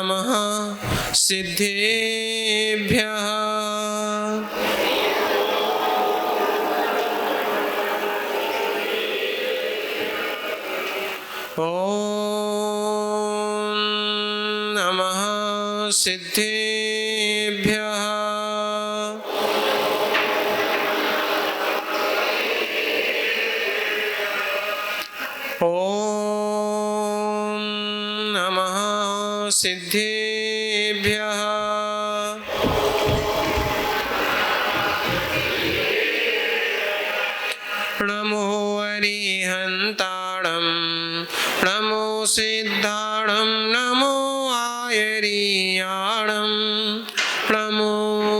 नमः सिद्धेभ्यः। ॐ नमः सिद्धेभ्यः। ॐ नमः सिद्धेभ्यः। नमो अरिहन्ताणं नमो सिद्धाणं नमो आयरीयाणं नमो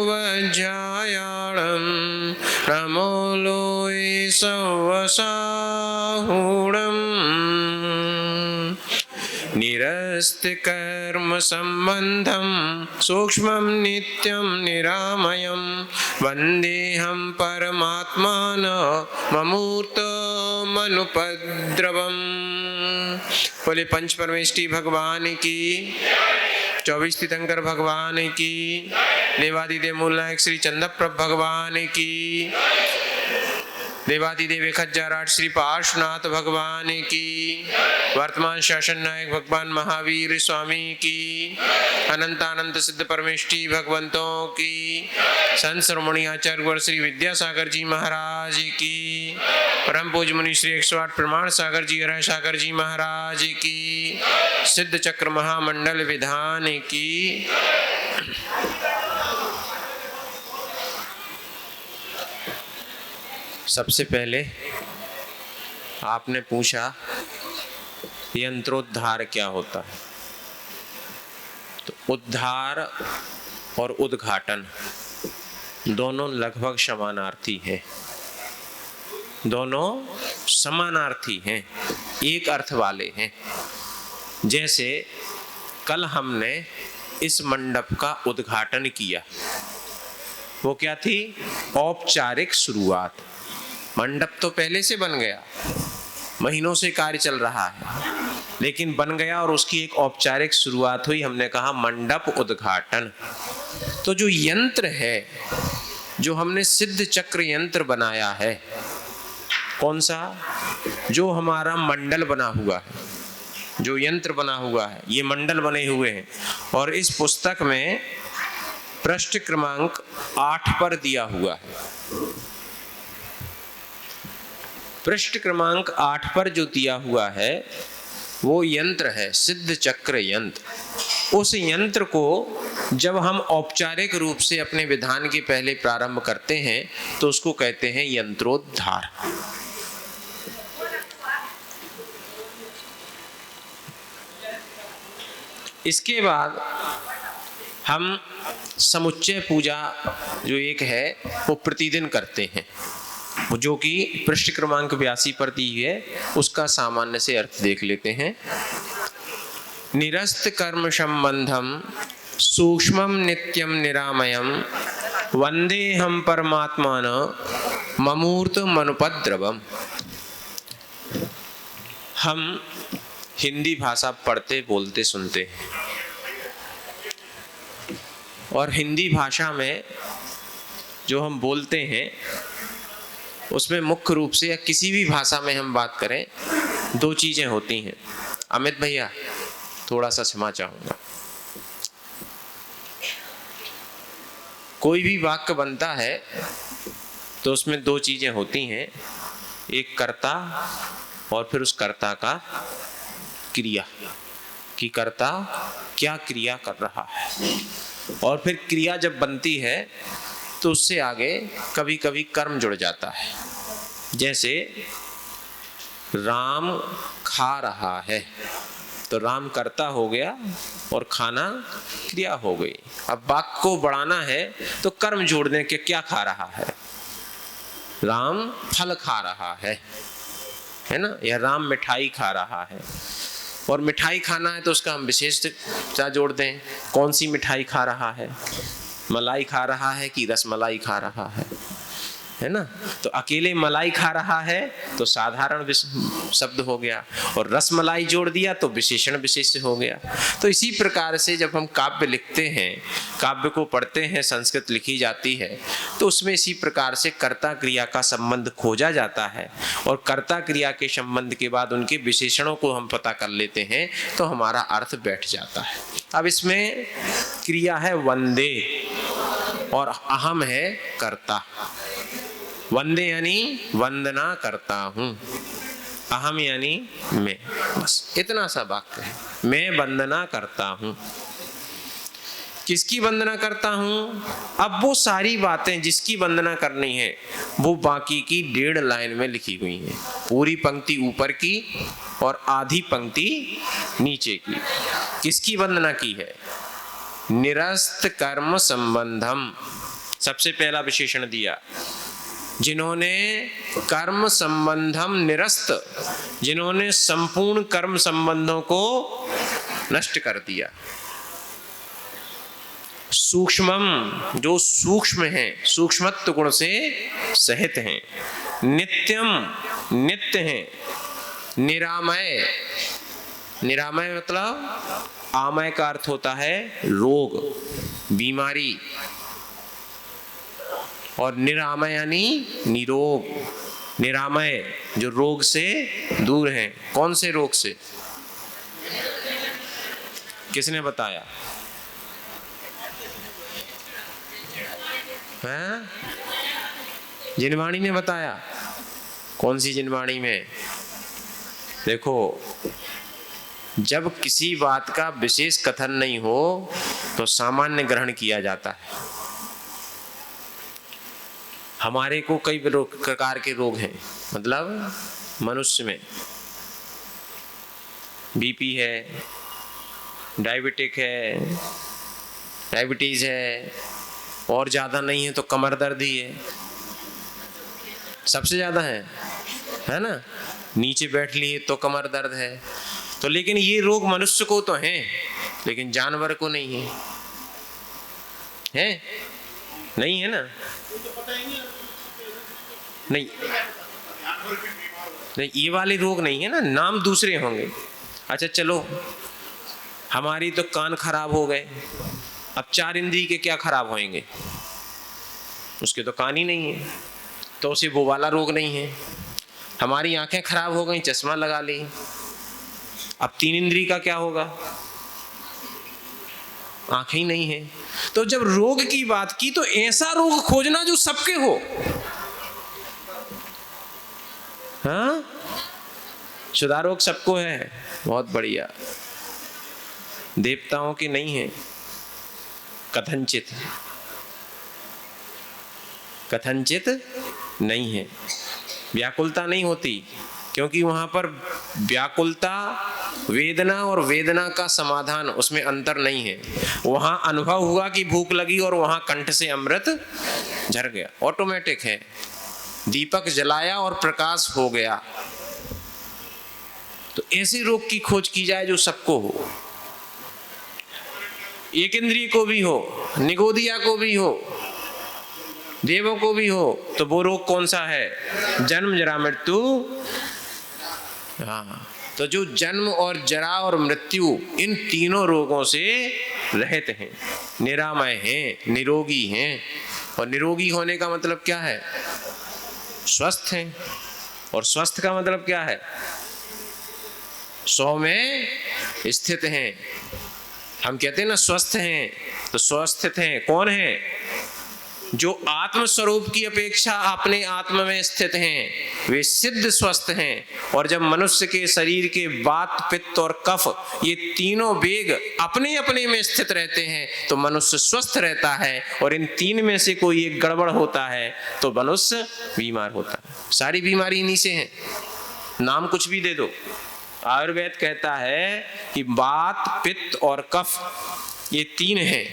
वज्रायाणं नमो लोये सवसाहूणम्। निरस्तकर्म सम्बन्धं सूक्ष्मं नित्यं निरामयं वन्देऽहं परमात्मानं ममूर्तमनुपद्रवम्। बोले पंच परमेष्टि भगवान की, 24 तीर्थंकर भगवान की, देवादिदेव मूल नायक श्री चंद्रप्रभ भगवान की, देवादिदेव 1008 श्री पार्श्वनाथ भगवान की, वर्तमान शासन नायक भगवान महावीर स्वामी की, अनंतानंत सिद्ध परमेष्टि भगवंतों की, संत शिरोमणि आचार्य गुरु श्री विद्यासागर जी महाराज की, परम पूज्य मुनि श्री 108 प्रमाण सागर जी हर सागर जी महाराज की, सिद्ध चक्र महामंडल विधान की। सबसे पहले आपने पूछा यंत्रोद्धार क्या होता है। तो उद्धार और उद्घाटन दोनों लगभग समानार्थी हैं, दोनों समानार्थी हैं, एक अर्थ वाले हैं। जैसे कल हमने इस मंडप का उद्घाटन किया, वो क्या थी? औपचारिक शुरुआत। मंडप तो पहले से बन गया, महीनों से कार्य चल रहा है, लेकिन बन गया और उसकी एक औपचारिक शुरुआत हुई। हमने कहा मंडप उद्घाटन। तो जो यंत्र है, जो हमने सिद्ध चक्र यंत्र बनाया है, कौन सा? जो हमारा मंडल बना हुआ है, जो यंत्र बना हुआ है, ये मंडल बने हुए हैं। और इस पुस्तक में पृष्ठ क्रमांक 8 पर दिया हुआ है। पृष्ठ क्रमांक 8 पर जो दिया हुआ है वो यंत्र है सिद्ध चक्र यंत्र। उस यंत्र को जब हम औपचारिक रूप से अपने विधान के पहले प्रारंभ करते हैं तो उसको कहते हैं यंत्रोद्धार। इसके बाद हम समुच्चय पूजा जो एक है वो प्रतिदिन करते हैं, जो कि पृष्ठ क्रमांक 82 पर दी है। उसका सामान्य से अर्थ देख लेते हैं। निरस्त कर्म संबंधम सूक्ष्मम नित्यम निरामयम वंदेहम परमात्मान ममूर्त मनुपद्रवम। हम हिंदी भाषा पढ़ते बोलते सुनते हैं, और हिंदी भाषा में जो हम बोलते हैं उसमें मुख्य रूप से, या किसी भी भाषा में हम बात करें, दो चीजें होती हैं। अमित भैया थोड़ा सा क्षमा चाहूंगा। कोई भी वाक्य बनता है तो उसमें दो चीजें होती हैं, एक कर्ता और फिर उस कर्ता का क्रिया, कि कर्ता क्या क्रिया कर रहा है। और फिर क्रिया जब बनती है तो उससे आगे कभी कभी कर्म जुड़ जाता है। जैसे राम खा रहा है तो राम कर्ता हो गया और खाना क्रिया हो गई। अब वाक्य को बढ़ाना है तो कर्म जोड़ने के, क्या खा रहा है? राम फल खा रहा है ना, या राम मिठाई खा रहा है। और मिठाई खाना है तो उसका हम विशेषता जोड़ दें, कौन सी मिठाई खा रहा है? मलाई खा रहा है कि रसमलाई खा रहा है? है ना। तो अकेले मलाई खा रहा है तो साधारण शब्द हो गया, और रस मलाई जोड़ दिया तो विशेषण विशेष्य हो गया। तो इसी प्रकार से जब हम काव्य लिखते हैं, काव्य को पढ़ते हैं, संस्कृत लिखी जाती है, तो उसमें इसी प्रकार से कर्ता क्रिया का संबंध खोजा जाता है, और कर्ता क्रिया के संबंध के बाद उनके विशेषणों को हम पता कर लेते हैं तो हमारा अर्थ बैठ जाता है। अब इसमें क्रिया है वंदे और अहम है कर्ता। वंदे यानी वंदना करता हूं, अहम यानी मैं, बस इतना सा वाक्य है। मैं वंदना करता हूं। किसकी वंदना करता हूं? अब वो सारी बातें जिसकी वंदना करनी है वो बाकी की 1.5 लाइन में लिखी हुई हैं। पूरी पंक्ति ऊपर की और आधी पंक्ति नीचे की। किसकी वंदना की है? निरस्त कर्म संबंधम, सबसे पहला विशेषण दिया। जिन्होंने कर्म संबंधम निरस्त, जिन्होंने संपूर्ण कर्म संबंधों को नष्ट कर दिया। सूक्ष्मम, जो सूक्ष्म हैं, सूक्ष्मत्व गुण से सहित हैं। नित्यम, नित्य हैं। निरामय, निरामय मतलब आमय का अर्थ होता है रोग, बीमारी, और निरामय यानी निरोग। निरामय जो रोग से दूर हैं। कौन से रोग से? किसने बताया? हैं? जिनवाणी ने बताया। कौन सी जिनवाणी में? देखो, जब किसी बात का विशेष कथन नहीं हो तो सामान्य ग्रहण किया जाता है। हमारे को कई प्रकार के रोग हैं, मतलब मनुष्य में बीपी है, डायबिटिक है, डायबिटीज है, और ज्यादा नहीं है तो कमर दर्द ही है, सबसे ज्यादा है ना। नीचे बैठ लिए तो कमर दर्द है। तो लेकिन ये रोग मनुष्य को तो हैं, लेकिन जानवर को नहीं है। है? नहीं है ना? नहीं नहीं, ये वाले रोग नहीं है ना, नाम दूसरे होंगे। अच्छा चलो, हमारी तो कान खराब हो गए, अब 4 इंद्री के क्या खराब होंगे? उसके तो कान ही नहीं है, तो उसे वो वाला रोग नहीं है। हमारी आंखें खराब हो गई, चश्मा लगा ली, अब 3 इंद्री का क्या होगा? आंखें ही नहीं है। तो जब रोग की बात की तो ऐसा रोग खोजना जो सबके हो। हाँ, क्षुधा रोग सबको है, बहुत बढ़िया। देवताओं की नहीं है, कथनचित, कथनचित नहीं है। व्याकुलता नहीं होती, क्योंकि वहां पर व्याकुलता वेदना और वेदना का समाधान, उसमें अंतर नहीं है। वहां अनुभव हुआ कि भूख लगी और वहां कंठ से अमृत झर गया, ऑटोमेटिक है। दीपक जलाया और प्रकाश हो गया। तो ऐसे रोग की खोज की जाए जो सबको हो, एक इंद्रिय को भी हो, निगोदिया को भी हो, देवों को भी हो। तो वो रोग कौन सा है? जन्म जरा मृत्यु। हाँ, तो जो जन्म और जरा और मृत्यु, इन तीनों रोगों से रहित हैं, निरामय हैं, निरोगी हैं। और निरोगी होने का मतलब क्या है? स्वस्थ हैं। और स्वस्थ का मतलब क्या है? 100 में स्थित हैं। हम कहते हैं ना स्वस्थ हैं, तो स्वस्थ हैं कौन है? जो आत्म स्वरूप की अपेक्षा अपने आत्म में स्थित हैं, वे सिद्ध स्वस्थ हैं। और जब मनुष्य के शरीर के वात, पित्त और कफ, ये तीनों वेग अपने अपने में स्थित रहते हैं तो मनुष्य स्वस्थ रहता है। और इन 3 में से कोई एक गड़बड़ होता है तो मनुष्य बीमार होता है। सारी बीमारी इन्हीं से है, नाम कुछ भी दे दो। आयुर्वेद कहता है कि वात, पित्त और कफ, ये 3 हैं।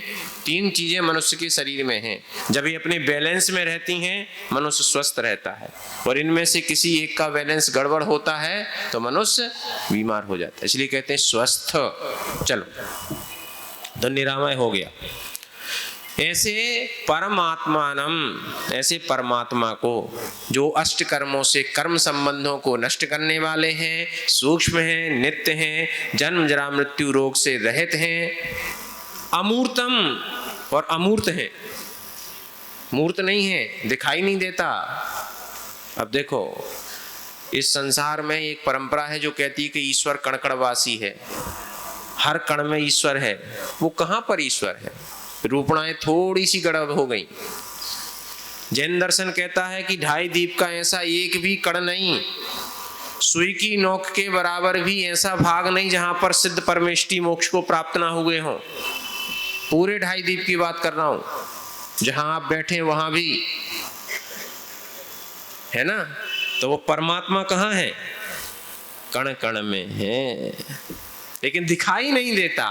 3 चीजें मनुष्य के शरीर में हैं। जब ये अपने बैलेंस में रहती हैं, मनुष्य स्वस्थ रहता है। और इनमें से किसी एक का बैलेंस गड़बड़ होता है तो मनुष्य बीमार हो जाता है। इसलिए कहते हैं स्वस्थ। चलो, तो निरामय हो गया। ऐसे परमात्मानम, ऐसे परमात्मा को जो अष्ट कर्मों से कर्म संबंधों को नष्ट करने वाले हैं, सूक्ष्म हैं, नित्य हैं, जन्म जरा मृत्यु रोग से रहित हैं, अमूर्तम और अमूर्त हैं, मूर्त नहीं है, दिखाई नहीं देता। अब देखो इस संसार में एक परंपरा है जो कहती है कि ईश्वर कण कणवासी है, हर कण में ईश्वर है। वो कहाँ पर ईश्वर है? रूपणाएं थोड़ी सी गड़बड़ हो गई। जैन दर्शन कहता है कि ढाई दीप का ऐसा एक भी कण नहीं, सुई की नोक के बराबर भी ऐसा भाग नहीं जहां पर सिद्ध परमेष्टि मोक्ष को प्राप्त ना हुए हों। पूरे ढाई दीप की बात कर रहा हूं, जहां आप बैठे वहां भी है ना। तो वो परमात्मा कहाँ है? कण कण में है, लेकिन दिखाई नहीं देता।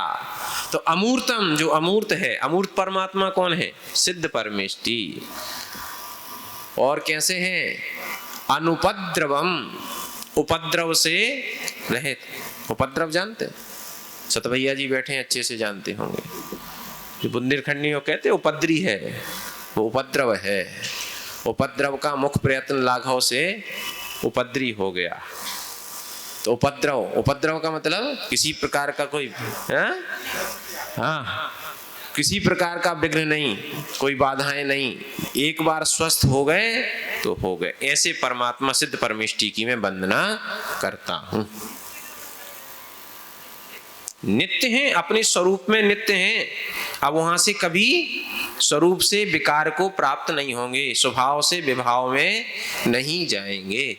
तो अमूर्तम, जो अमूर्त है, अमूर्त परमात्मा कौन है? सिद्ध परमेष्टि। और कैसे हैं? अनुपद्रवम, उपद्रव से रहित। उपद्रव जानते? सतभैया जी बैठे अच्छे से जानते होंगे। जो बुंदेलखंडी को कहते उपद्री है, वो उपद्रव है। उपद्रव का मुख प्रयत्न लाघव से उपद्री हो गया। तो उपद्रव, उपद्रव का मतलब किसी प्रकार का कोई किसी प्रकार का विघ्न नहीं, कोई बाधाएं नहीं, एक बार स्वस्थ हो गए तो हो गए। ऐसे परमात्मा सिद्ध परमेष्टि की मैं वंदना करता हूं। नित्य हैं, अपने स्वरूप में नित्य हैं। अब वहां से कभी स्वरूप से विकार को प्राप्त नहीं होंगे, स्वभाव से विभाव में नहीं जाएंगे।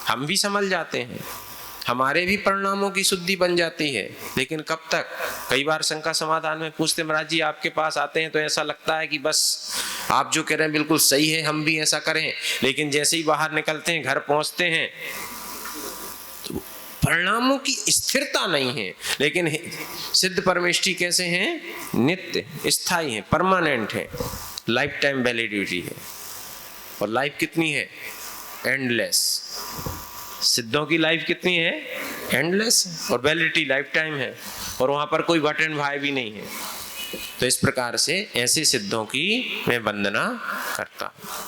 हम भी संभल जाते हैं, हमारे भी परिणामों की शुद्धि बन जाती है, लेकिन कब तक? कई बार शंका समाधान में पूछते, महाराज जी आपके पास आते हैं तो ऐसा लगता है कि बस आप जो कह रहे हैं बिल्कुल सही है, हम भी ऐसा करें, लेकिन जैसे ही बाहर निकलते हैं, घर पहुंचते हैं, तो परिणामों की स्थिरता नहीं है। लेकिन सिद्ध परमेष्टि कैसे हैं? नित्य, स्थायी है, परमानेंट है, लाइफ टाइम वैलिडिटी है। और लाइफ कितनी है? एंडलेस। सिद्धों की लाइफ कितनी है? एंडलेस। और वैलिडिटी लाइफ टाइम है, और वहां पर कोई बट एंड भाई भी नहीं है। तो इस प्रकार से ऐसे सिद्धों की मैं वंदना करता हूं।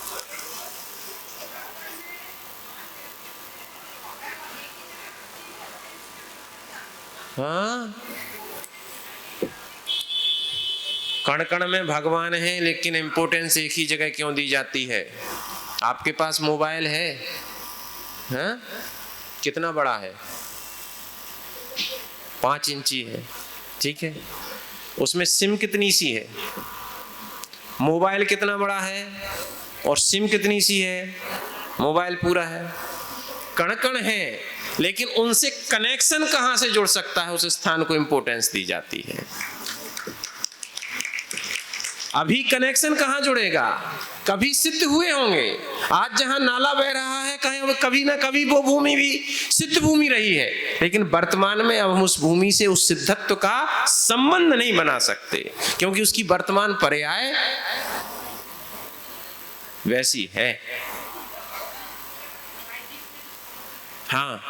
हाँ, कण कण में भगवान है, लेकिन इंपोर्टेंस एक ही जगह क्यों दी जाती है? आपके पास मोबाइल है, हाँ? कितना बड़ा है? 5 इंची है, ठीक है। उसमें सिम कितनी सी है? मोबाइल कितना बड़ा है और सिम कितनी सी है? मोबाइल पूरा है। कण कण है, लेकिन उनसे कनेक्शन कहां से जुड़ सकता है, उस स्थान को इंपोर्टेंस दी जाती है। अभी कनेक्शन कहां जुड़ेगा? कभी सिद्ध हुए होंगे। आज जहां नाला बह रहा है, कहीं कभी ना कभी वो भूमि भी सिद्ध भूमि रही है, लेकिन वर्तमान में अब हम उस भूमि से उस सिद्धत्व का संबंध नहीं बना सकते, क्योंकि उसकी वर्तमान पर्याय वैसी है। हाँ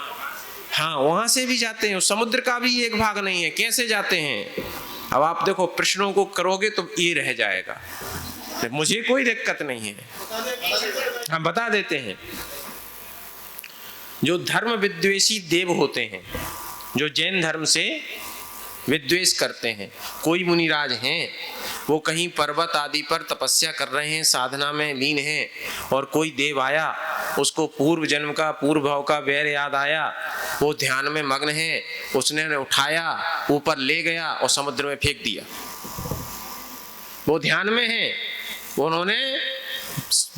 हाँ, वहां से भी जाते हैं, समुद्र का भी एक भाग नहीं है, कैसे जाते हैं? अब आप देखो, प्रश्नों को करोगे तो ये रह जाएगा। मुझे कोई दिक्कत नहीं है, हम बता देते हैं। जो धर्म विद्वेषी देव होते हैं, जो जैन धर्म से विद्वेष करते हैं, कोई मुनिराज हैं, वो कहीं पर्वत आदि पर तपस्या कर रहे हैं, साधना में लीन हैं, और कोई देव आया, उसको पूर्व जन्म का, पूर्व भाव का वैर याद आया, वो ध्यान में मग्न है, उसने उठाया, ऊपर ले गया और समुद्र में फेंक दिया। वो ध्यान में है, उन्होंने,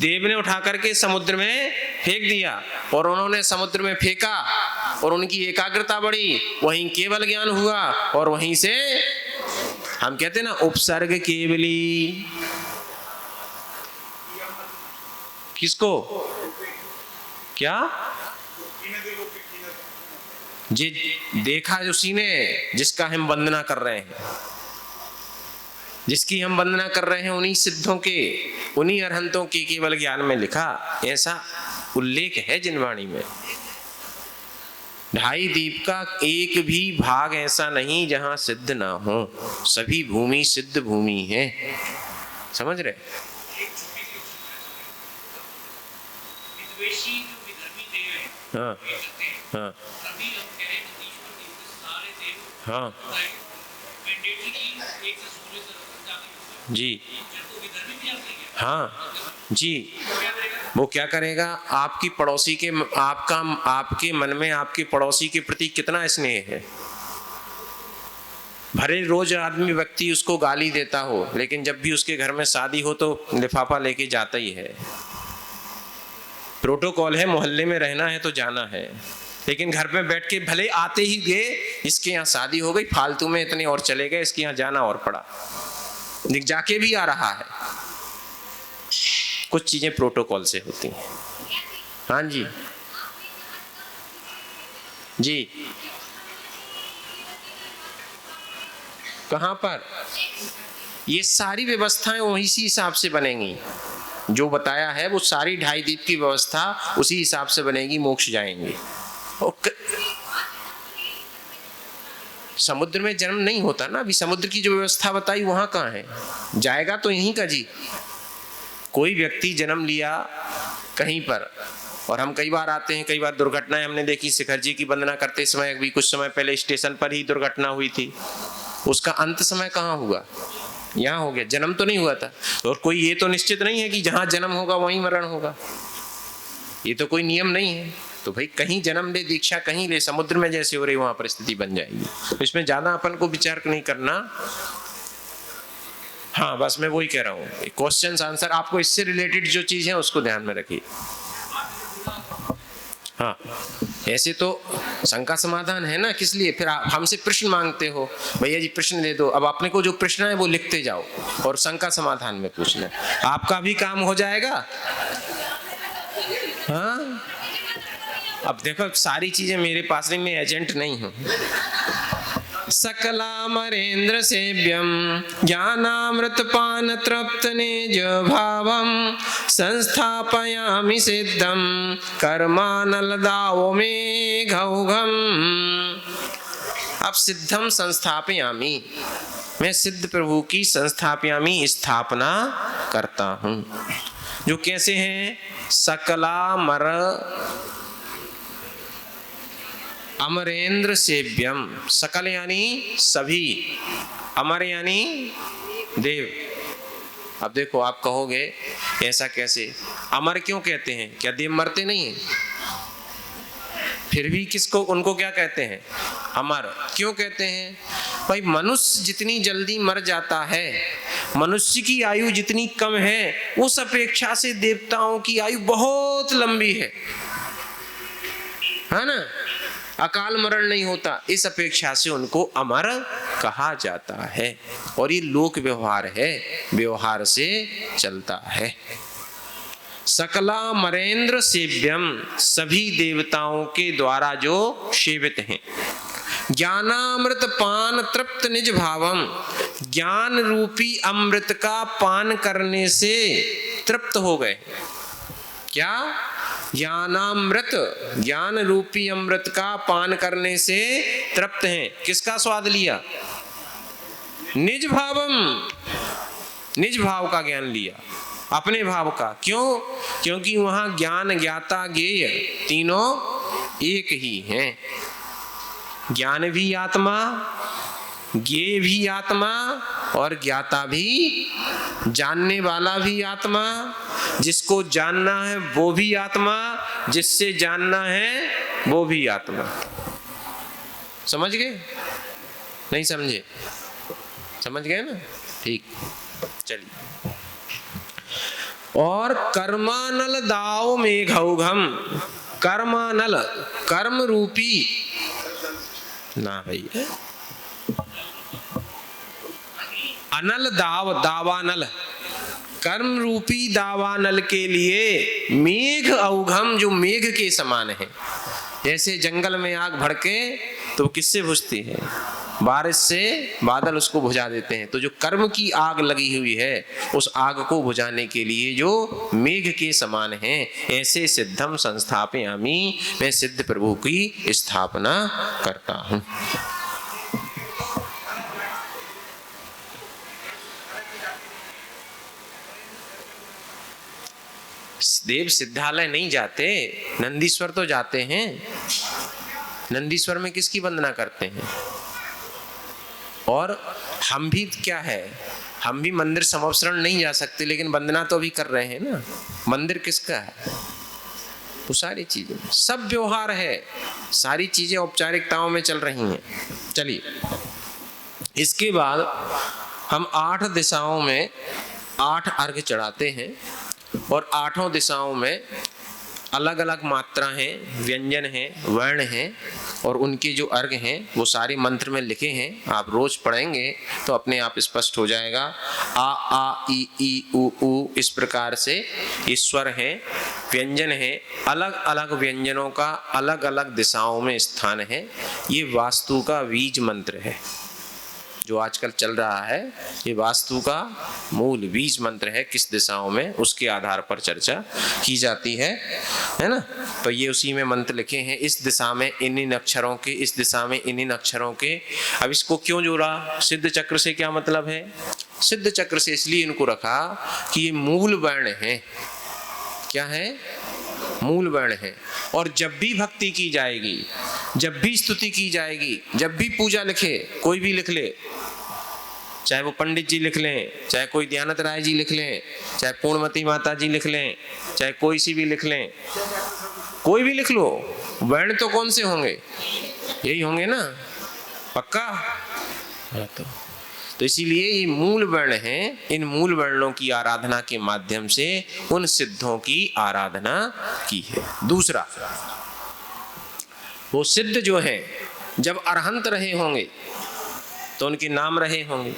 देव ने उठा करके समुद्र में फेंक दिया, और उन्होंने समुद्र में फेंका, और उनकी एकाग्रता बढ़ी, वहीं केवल ज्ञान हुआ, और वहीं से हम कहते हैं ना, उपसर्ग केवली। किसको? क्या? जी, देखा उसी ने जिसका हम वंदना कर रहे हैं, जिसकी हम वंदना कर रहे हैं, उन्हीं सिद्धों के, उन्हीं अरहंतों के केवल ज्ञान में लिखा, ऐसा उल्लेख है जिनवाणी में। ढाई दीप का एक भी भाग ऐसा नहीं जहां सिद्ध ना हो, सभी भूमि सिद्ध भूमि है। समझ रहे? हाँ हाँ हाँ जी हाँ जी। वो क्या करेगा, आपकी पड़ोसी के आपके मन में आपके पड़ोसी के प्रति कितना स्नेह है। भले रोज आदमी व्यक्ति उसको गाली देता हो, लेकिन जब भी उसके घर में शादी हो तो लिफाफा लेके जाता ही है। प्रोटोकॉल है, मोहल्ले में रहना है तो जाना है, लेकिन घर में बैठ के भले आते ही गए, इसके यहाँ शादी हो गई, फालतू में इतने और चले गए, इसके यहाँ जाना और पड़ा, जाके भी आ रहा है। कुछ चीजें प्रोटोकॉल से होती हैं। हाँ जी जी। कहाँ पर? ये सारी व्यवस्थाएं वही इसी हिसाब से बनेंगी, जो बताया है वो सारी 2.5 दीप की व्यवस्था उसी हिसाब से बनेगी, मोक्ष जाएंगे। समुद्र में जन्म नहीं होता ना, अभी समुद्र की जो व्यवस्था बताई वहां कहाँ है, जाएगा तो यहीं का जी। कोई व्यक्ति जन्म लिया कहीं पर, और हम कई बार आते हैं, कई बार दुर्घटनाएं हमने देखी। शिखर जी की वंदना करते समय अभी कुछ समय पहले स्टेशन पर ही दुर्घटना हुई थी, उसका अंत समय कहाँ हुआ? यहाँ हो गया, जन्म तो नहीं हुआ था। और कोई ये तो निश्चित नहीं है कि जहाँ जन्म होगा वहीं मरण होगा, ये तो कोई नियम नहीं है। तो भाई कहीं जन्म ले, दीक्षा कहीं ले, समुद्र में जैसे हो रही वहां परिस्थिति बन जाएगी। तो इसमें ज्यादा अपन को विचार नहीं करना। हाँ बस मैं वही कह रहा हूँ, क्वेश्चन आंसर आपको इससे रिलेटेड जो चीज है उसको ध्यान में रखिए। हाँ ऐसे तो शंका समाधान है ना, किस लिए फिर आप हमसे प्रश्न मांगते हो? भैया जी प्रश्न दे दो। अब आपने को जो प्रश्न है वो लिखते जाओ और शंका समाधान में पूछना, आपका भी काम हो जाएगा। हाँ अब देखो सारी चीजें मेरे पास नहीं, मैं एजेंट नहीं हूँ। सकलामरेन्द्र सेव्यम ज्ञानामृतपान तृप्त निज भावम संस्थापयामि सिद्धम कर्मानलदाओ मे घौघम। अब सिद्धम संस्थापयामि, मैं सिद्ध प्रभु की संस्थापयामि स्थापना करता हूँ। जो कैसे हैं? सकलामर अमरेंद्र सेव्यम, सकल यानी सभी, अमर यानी देव। अब देखो आप कहोगे ऐसा कैसे, अमर क्यों कहते हैं? क्या देव मरते नहीं हैं? फिर भी किसको, उनको क्या कहते हैं? अमर। क्यों कहते हैं? भाई मनुष्य जितनी जल्दी मर जाता है, मनुष्य की आयु जितनी कम है, उस अपेक्षा से देवताओं की आयु बहुत लंबी है ना। अकाल मरण नहीं होता, इस अपेक्षा से उनको अमर कहा जाता है। और ये लोक व्यवहार है, व्यवहार से चलता है। सकला मरेंद्र सेव्यम, सभी देवताओं के द्वारा जो सेवित हैं। ज्ञानामृत पान तृप्त निज भावम, ज्ञान रूपी अमृत का पान करने से तृप्त हो गए। क्या? ज्ञानामृत, ज्ञान रूपी अमृत का पान करने से तृप्त हैं। किसका स्वाद लिया? निज भावम, निज भाव का ज्ञान लिया, अपने भाव का। क्यों? क्योंकि वहां ज्ञान ज्ञाता ज्ञेय तीनों एक ही हैं। ज्ञान भी आत्मा, ज्ञेय भी आत्मा और ज्ञाता भी, जानने वाला भी आत्मा, जिसको जानना है वो भी आत्मा, जिससे जानना है वो भी आत्मा। समझ गए? नहीं समझे? समझ गए ना? ठीक, चलिए। और कर्मानल दाव मेघौघम, कर्मानल कर्म रूपी ना भैया, अनल दाव, दावानल, कर्म रूपी दावानल के लिए मेघ औघम, जो मेघ के समान है। जैसे जंगल में आग भड़के तो किससे बुझती है? बारिश से, बादल उसको बुझा देते हैं। तो जो कर्म की आग लगी हुई है, उस आग को बुझाने के लिए जो मेघ के समान है, ऐसे सिद्धम संस्थापयामि, मैं सिद्ध प्रभु की स्थापना करता हूं। देव सिद्धालय नहीं जाते, नंदीश्वर तो जाते हैं। नंदीश्वर में किसकी वंदना करते हैं? और हम भी क्या है, हम भी मंदिर समवसरण नहीं जा सकते, लेकिन वंदना तो भी कर रहे हैं ना। मंदिर किसका है? वो सारी चीजें, सब व्यवहार है, सारी चीजें औपचारिकताओं में चल रही हैं। चलिए, इसके बाद हम 8 दिशाओं में 8 अर्घ चढ़ाते हैं, और 8 दिशाओं में अलग अलग मात्रा हैं, व्यंजन हैं, वर्ण हैं, और उनके जो अर्घ हैं वो सारे मंत्र में लिखे हैं। आप रोज पढ़ेंगे तो अपने आप स्पष्ट हो जाएगा। आ आ ई ई उ उ, इस प्रकार से ये स्वर हैं, व्यंजन हैं। अलग अलग व्यंजनों का अलग अलग दिशाओं में स्थान है। ये वास्तु का बीज मंत्र है जो आजकल चल रहा है। ये वास्तु का मूल बीज मंत्र है, किस दिशाओं में, उसके आधार पर चर्चा की जाती है ना। तो ये उसी में मंत्र लिखे हैं, इस दिशा में इन अक्षरों के, इस दिशा में इन अक्षरों के। अब इसको क्यों जोड़ा? सिद्ध चक्र से क्या मतलब है? सिद्ध चक्र से इसलिए इनको रखा कि ये मूल वर्ण है। क्या है? मूल वर्ण है। और जब भी भक्ति की जाएगी, जब भी स्तुति की जाएगी, जब भी पूजा लिखे, कोई भी लिख ले, चाहे वो पंडित जी लिख लें, चाहे कोई दयानंद राय जी लिख लें, चाहे पूर्णमती माता जी लिख लें, चाहे कोई सी भी लिख लें, कोई भी लिख लो, वर्ण तो कौन से होंगे? यही होंगे ना, पक्का? तो इसीलिए ये मूल वर्ण हैं। इन मूल वर्णों की आराधना के माध्यम से उन सिद्धों की आराधना की है। दूसरा, वो सिद्ध जो हैं जब अरहंत रहे होंगे तो उनके नाम रहे होंगे,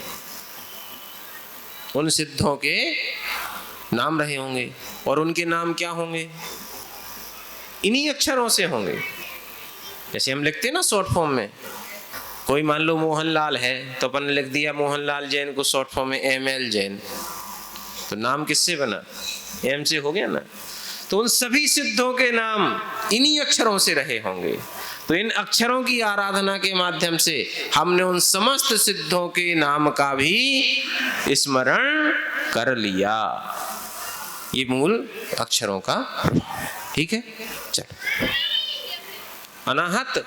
उन सिद्धों के नाम रहे होंगे, और उनके नाम क्या होंगे? इन्हीं अक्षरों से होंगे। जैसे हम लिखते हैं ना शॉर्ट फॉर्म में, कोई मान लो मोहनलाल है तो अपन ने लिख दिया मोहनलाल जैन को शॉर्ट फॉर्म में ML जैन, तो नाम किससे बना? M से हो गया ना। तो उन सभी सिद्धों के नाम इन्हीं अक्षरों से रहे होंगे। तो इन अक्षरों की आराधना के माध्यम से हमने उन समस्त सिद्धों के नाम का भी स्मरण कर लिया। ये मूल अक्षरों का प्रभाव है। ठीक है, चलो। अनाहत,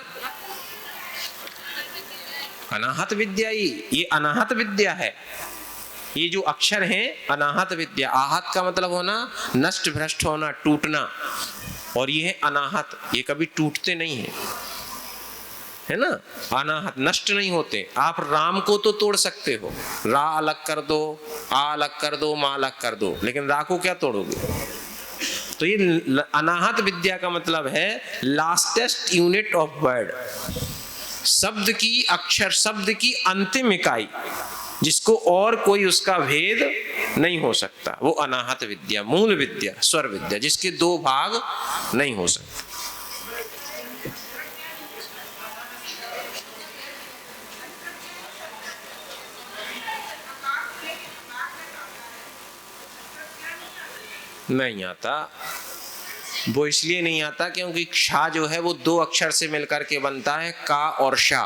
अनाहत विद्या, ये अनाहत विद्या है। ये जो अक्षर हैं अनाहत विद्या। आहत का मतलब होना, नष्ट भ्रष्ट होना, टूटना, और ये है अनाहत, ये कभी टूटते नहीं है, है ना। अनाहत, नष्ट नहीं होते। आप राम को तो तोड़ सकते हो, रा अलग कर दो, आ अलग कर दो, मा अलग कर दो, लेकिन रा को क्या तोड़ोगे? तो ये अनाहत विद्या का मतलब है लास्टेस्ट यूनिट ऑफ वर्ड, शब्द की, अक्षर शब्द की अंतिम इकाई, जिसको और कोई उसका भेद नहीं हो सकता। वो अनाहत विद्या, मूल विद्या, स्वर विद्या, जिसके 2 भाग नहीं हो सकते। नहीं आता। वो इसलिए नहीं आता क्योंकि क्षा जो है वो 2 अक्षर से मिलकर के बनता है, का और शा।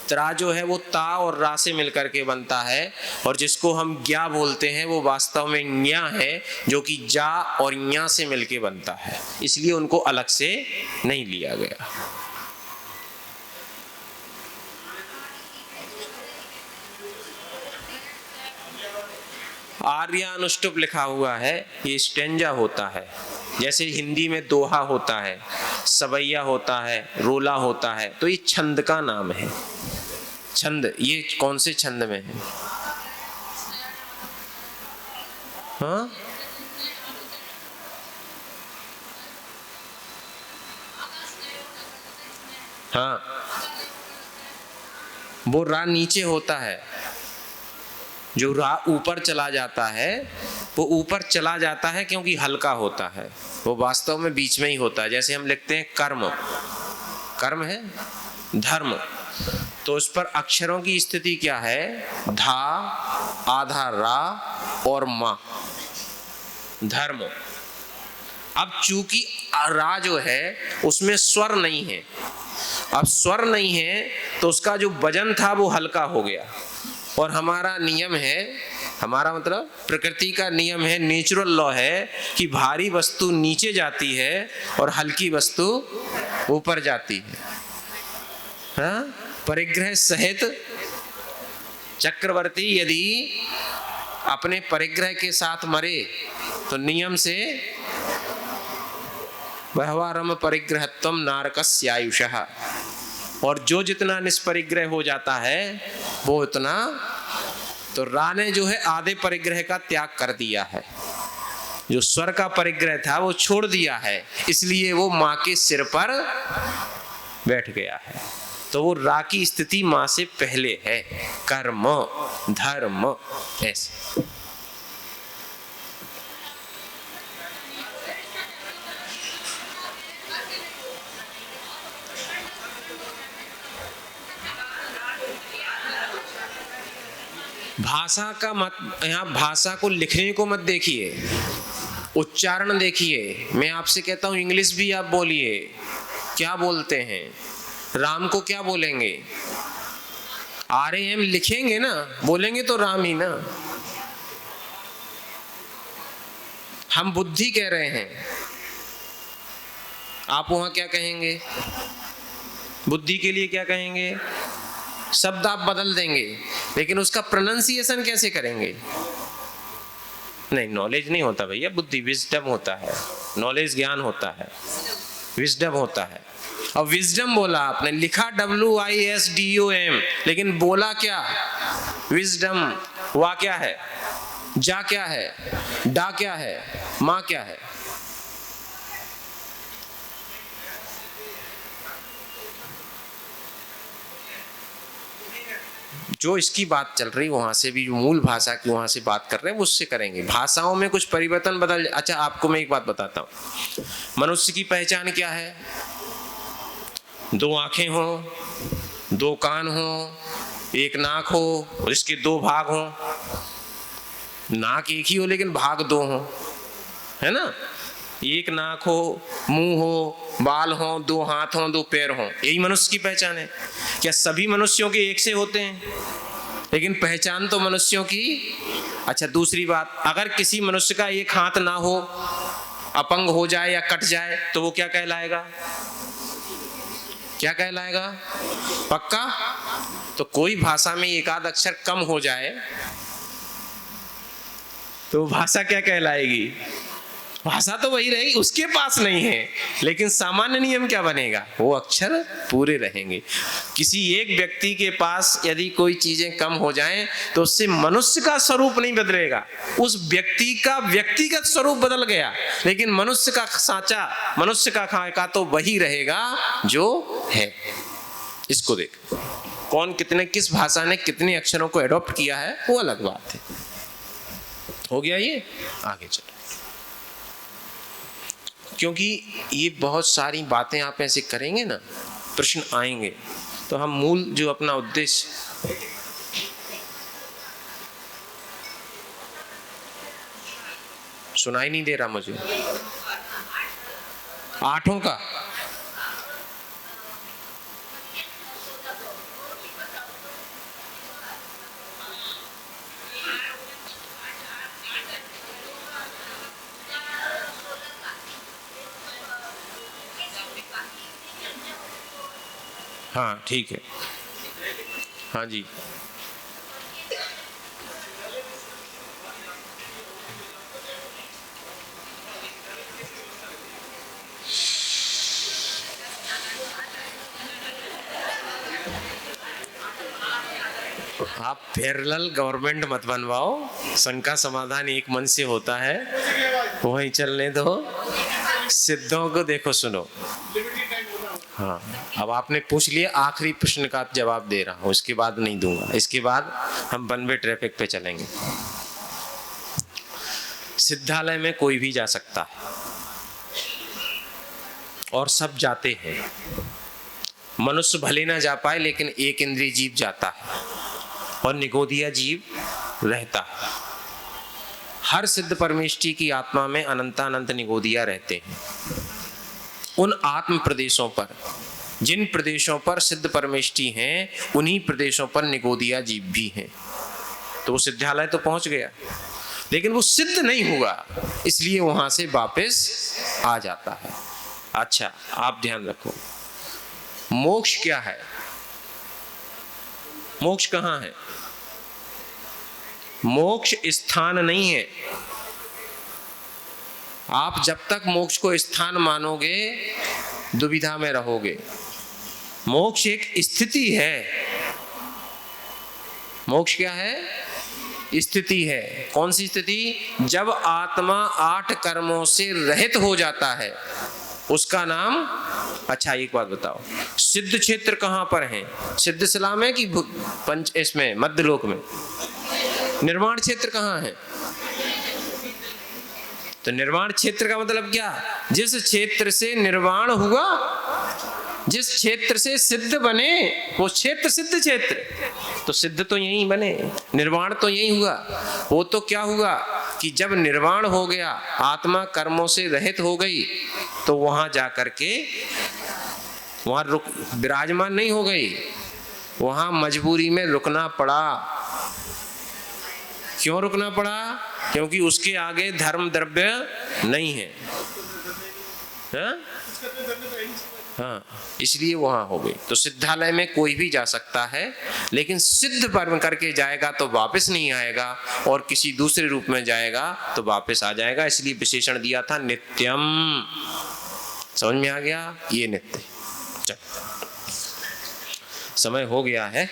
त्रा जो है वो ता और रा से मिलकर के बनता है, और जिसको हम ज्ञा बोलते हैं वो वास्तव में न्या है, जो कि जा और न्या से मिलके बनता है। इसलिए उनको अलग से नहीं लिया गया। आर्यानुष्टुप लिखा हुआ है, ये स्टेंजा होता है। जैसे हिंदी में दोहा होता है, सवैया होता है, रोला होता है, तो ये छंद का नाम है। छंद, ये कौन से छंद में है? हाँ, हाँ, वो रा नीचे होता है, जो रा ऊपर चला जाता है, वो ऊपर चला जाता है क्योंकि हल्का होता है। वो वास्तव में बीच में ही होता है। जैसे हम लिखते हैं कर्म, कर्म है धर्म, तो उस पर अक्षरों की स्थिति क्या है? धा, आधा रा और मा, धर्म। अब चूंकि रा जो है उसमें स्वर नहीं है, अब स्वर नहीं है तो उसका जो वजन था वो हल्का हो गया। और हमारा नियम है हमारा मतलब प्रकृति का नियम है, नेचुरल लॉ है कि भारी वस्तु नीचे जाती है और हल्की वस्तु ऊपर जाती है। हाँ, परिग्रह सहित चक्रवर्ती यदि अपने परिग्रह के साथ मरे तो नियम से बहवारम परिग्रहत्वम नारकस्यायुषः, और जो जितना निष्परिग्रह हो जाता है वो उतना, तो रा ने जो है आधे परिग्रह का त्याग कर दिया है, जो स्वर का परिग्रह था वो छोड़ दिया है, इसलिए वो माँ के सिर पर बैठ गया है। तो वो रा की स्थिति माँ से पहले है, कर्म धर्म ऐसे। भाषा का मत, यहाँ भाषा को लिखने को मत देखिए, उच्चारण देखिए। मैं आपसे कहता हूँ इंग्लिश भी आप बोलिए, क्या बोलते हैं, राम को क्या बोलेंगे, RAM लिखेंगे ना, बोलेंगे तो राम ही ना। हम बुद्धि कह रहे हैं, आप वहां क्या कहेंगे, बुद्धि के लिए क्या कहेंगे, शब्द आप बदल देंगे, लेकिन उसका प्रोनाउंसिएशन कैसे करेंगे? नहीं, नॉलेज नहीं होता भैया, बुद्धि विजडम होता है, नॉलेज ज्ञान होता है, विजडम होता है। और विजडम बोला आपने, लिखा WISDOM, लेकिन बोला क्या, विजडम। वा क्या है, जा क्या है, डा क्या है, माँ क्या है? जो इसकी बात चल रही वहां से भी, जो मूल भाषा की वहां से बात कर रहे हैं, उससे करेंगे। भाषाओं में कुछ परिवर्तन बदल। अच्छा, आपको मैं एक बात बताता हूँ, मनुष्य की पहचान क्या है? 2 आंखें हो, 2 कान हो, 1 नाक हो और इसके 2 भाग हो। नाक एक ही हो लेकिन भाग 2 हो, है ना? 1 नाक हो, मुंह हो, बाल हो, 2 हाथ हो, 2 पैर हो, यही मनुष्य की पहचान है। क्या सभी मनुष्यों के एक से होते हैं? लेकिन पहचान तो मनुष्यों की। अच्छा, दूसरी बात, अगर किसी मनुष्य का 1 हाथ ना हो, अपंग हो जाए या कट जाए, तो वो क्या कहलाएगा? क्या कहलाएगा? पक्का? तो कोई भाषा में 1 आध अक्षर कम हो जाए तो भाषा क्या कहलाएगी? भाषा तो वही रहेगी, उसके पास नहीं है, लेकिन सामान्य नियम क्या बनेगा? वो अक्षर पूरे रहेंगे। किसी एक व्यक्ति के पास यदि कोई चीजें कम हो जाएं तो उससे मनुष्य का स्वरूप नहीं बदलेगा, उस व्यक्ति का व्यक्तिगत स्वरूप बदल गया, लेकिन मनुष्य का साचा, मनुष्य का तो वही रहेगा जो है। इसको देख, कौन कितने, किस भाषा ने कितने अक्षरों को एडॉप्ट किया है वो अलग बात है। हो गया ये, आगे चलो, क्योंकि ये बहुत सारी बातें आप ऐसे करेंगे ना, प्रश्न आएंगे, तो हम मूल जो अपना उद्देश्य, सुनाई नहीं दे रहा मुझे, 8 का हाँ ठीक है, हाँ जी। आप पैरेलल गवर्नमेंट मत बनवाओ, शंका समाधान एक मन से होता है, वहीं चलने दो। सिद्धों को देखो, सुनो। हाँ, अब आपने पूछ लिया, आखिरी प्रश्न का जवाब दे रहा हूँ, इसके बाद नहीं दूंगा, इसके बाद हम वन वे ट्रैफिक पे चलेंगे। सिद्धालय में कोई भी जा सकता है और सब जाते हैं। मनुष्य भले ना जा पाए, लेकिन एक इंद्रिय जीव जाता है और निगोदिया जीव रहता है। हर सिद्ध परमेष्ठी की आत्मा में अनंतानंत निगोदिया रहते हैं। उन आत्म प्रदेशों पर, जिन प्रदेशों पर सिद्ध परमेष्ठी हैं, उन्हीं प्रदेशों पर निगोदिया जीव भी हैं। तो वो सिद्धालय तो पहुंच गया, लेकिन वो सिद्ध नहीं हुआ, इसलिए वहां से वापस आ जाता है। अच्छा, आप ध्यान रखो, मोक्ष क्या है? मोक्ष कहाँ है? मोक्ष स्थान नहीं है। आप जब तक मोक्ष को स्थान मानोगे दुविधा में रहोगे। मोक्ष एक स्थिति है। मोक्ष क्या है? स्थिति है। कौन सी स्थिति? जब आत्मा 8 कर्मों से रहित हो जाता है, उसका नाम। अच्छा, एक बात बताओ, सिद्ध क्षेत्र कहां पर है? सिद्ध शिला में कि पंच इसमें मध्यलोक में? निर्वाण क्षेत्र कहां है? तो निर्वाण क्षेत्र का मतलब क्या? जिस क्षेत्र से निर्वाण हुआ, जिस क्षेत्र से सिद्ध बने, वो क्षेत्र सिद्ध क्षेत्र। तो सिद्ध तो यही बने, निर्वाण तो यही हुआ। वो तो क्या हुआ कि जब निर्वाण हो गया, आत्मा कर्मों से रहित हो गई, तो वहां जाकर के वहां रुक विराजमान नहीं हो गई, वहां मजबूरी में रुकना पड़ा। क्यों रुकना पड़ा? क्योंकि उसके आगे धर्म द्रव्य नहीं है। हाँ, इसलिए वहां हो गई। तो सिद्धालय में कोई भी जा सकता है, लेकिन सिद्ध कर्म करके जाएगा तो वापस नहीं आएगा, और किसी दूसरे रूप में जाएगा तो वापस आ जाएगा। इसलिए विशेषण दिया था नित्यम। समझ में आ गया? ये नित्य। चल, समय हो गया है।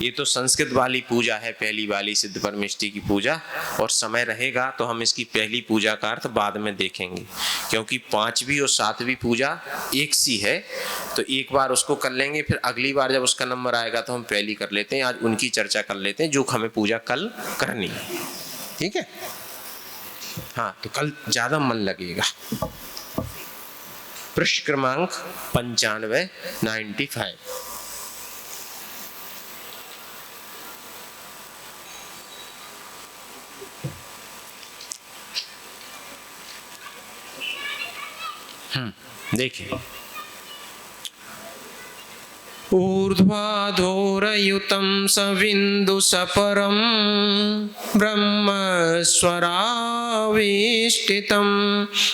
ये तो संस्कृत वाली पूजा है, पहली वाली सिद्ध परमेष्टि की पूजा, और समय रहेगा तो हम इसकी पहली पूजा का अर्थ बाद में देखेंगे, क्योंकि 5वीं और 7वीं पूजा एक सी है। तो एक बार उसको कर लेंगे, फिर अगली बार जब उसका नंबर आएगा तो हम पहली कर लेते हैं। आज उनकी चर्चा कर लेते हैं जो हमें पूजा कल करनी है। ठीक है? हाँ, तो कल ज्यादा मन लगेगा। पृष्ठ क्रमांक 95, 95। देखिए, ऊर्ध्वाधोरयुतं सविन्दु सपरं ब्रह्मस्वराविष्टितं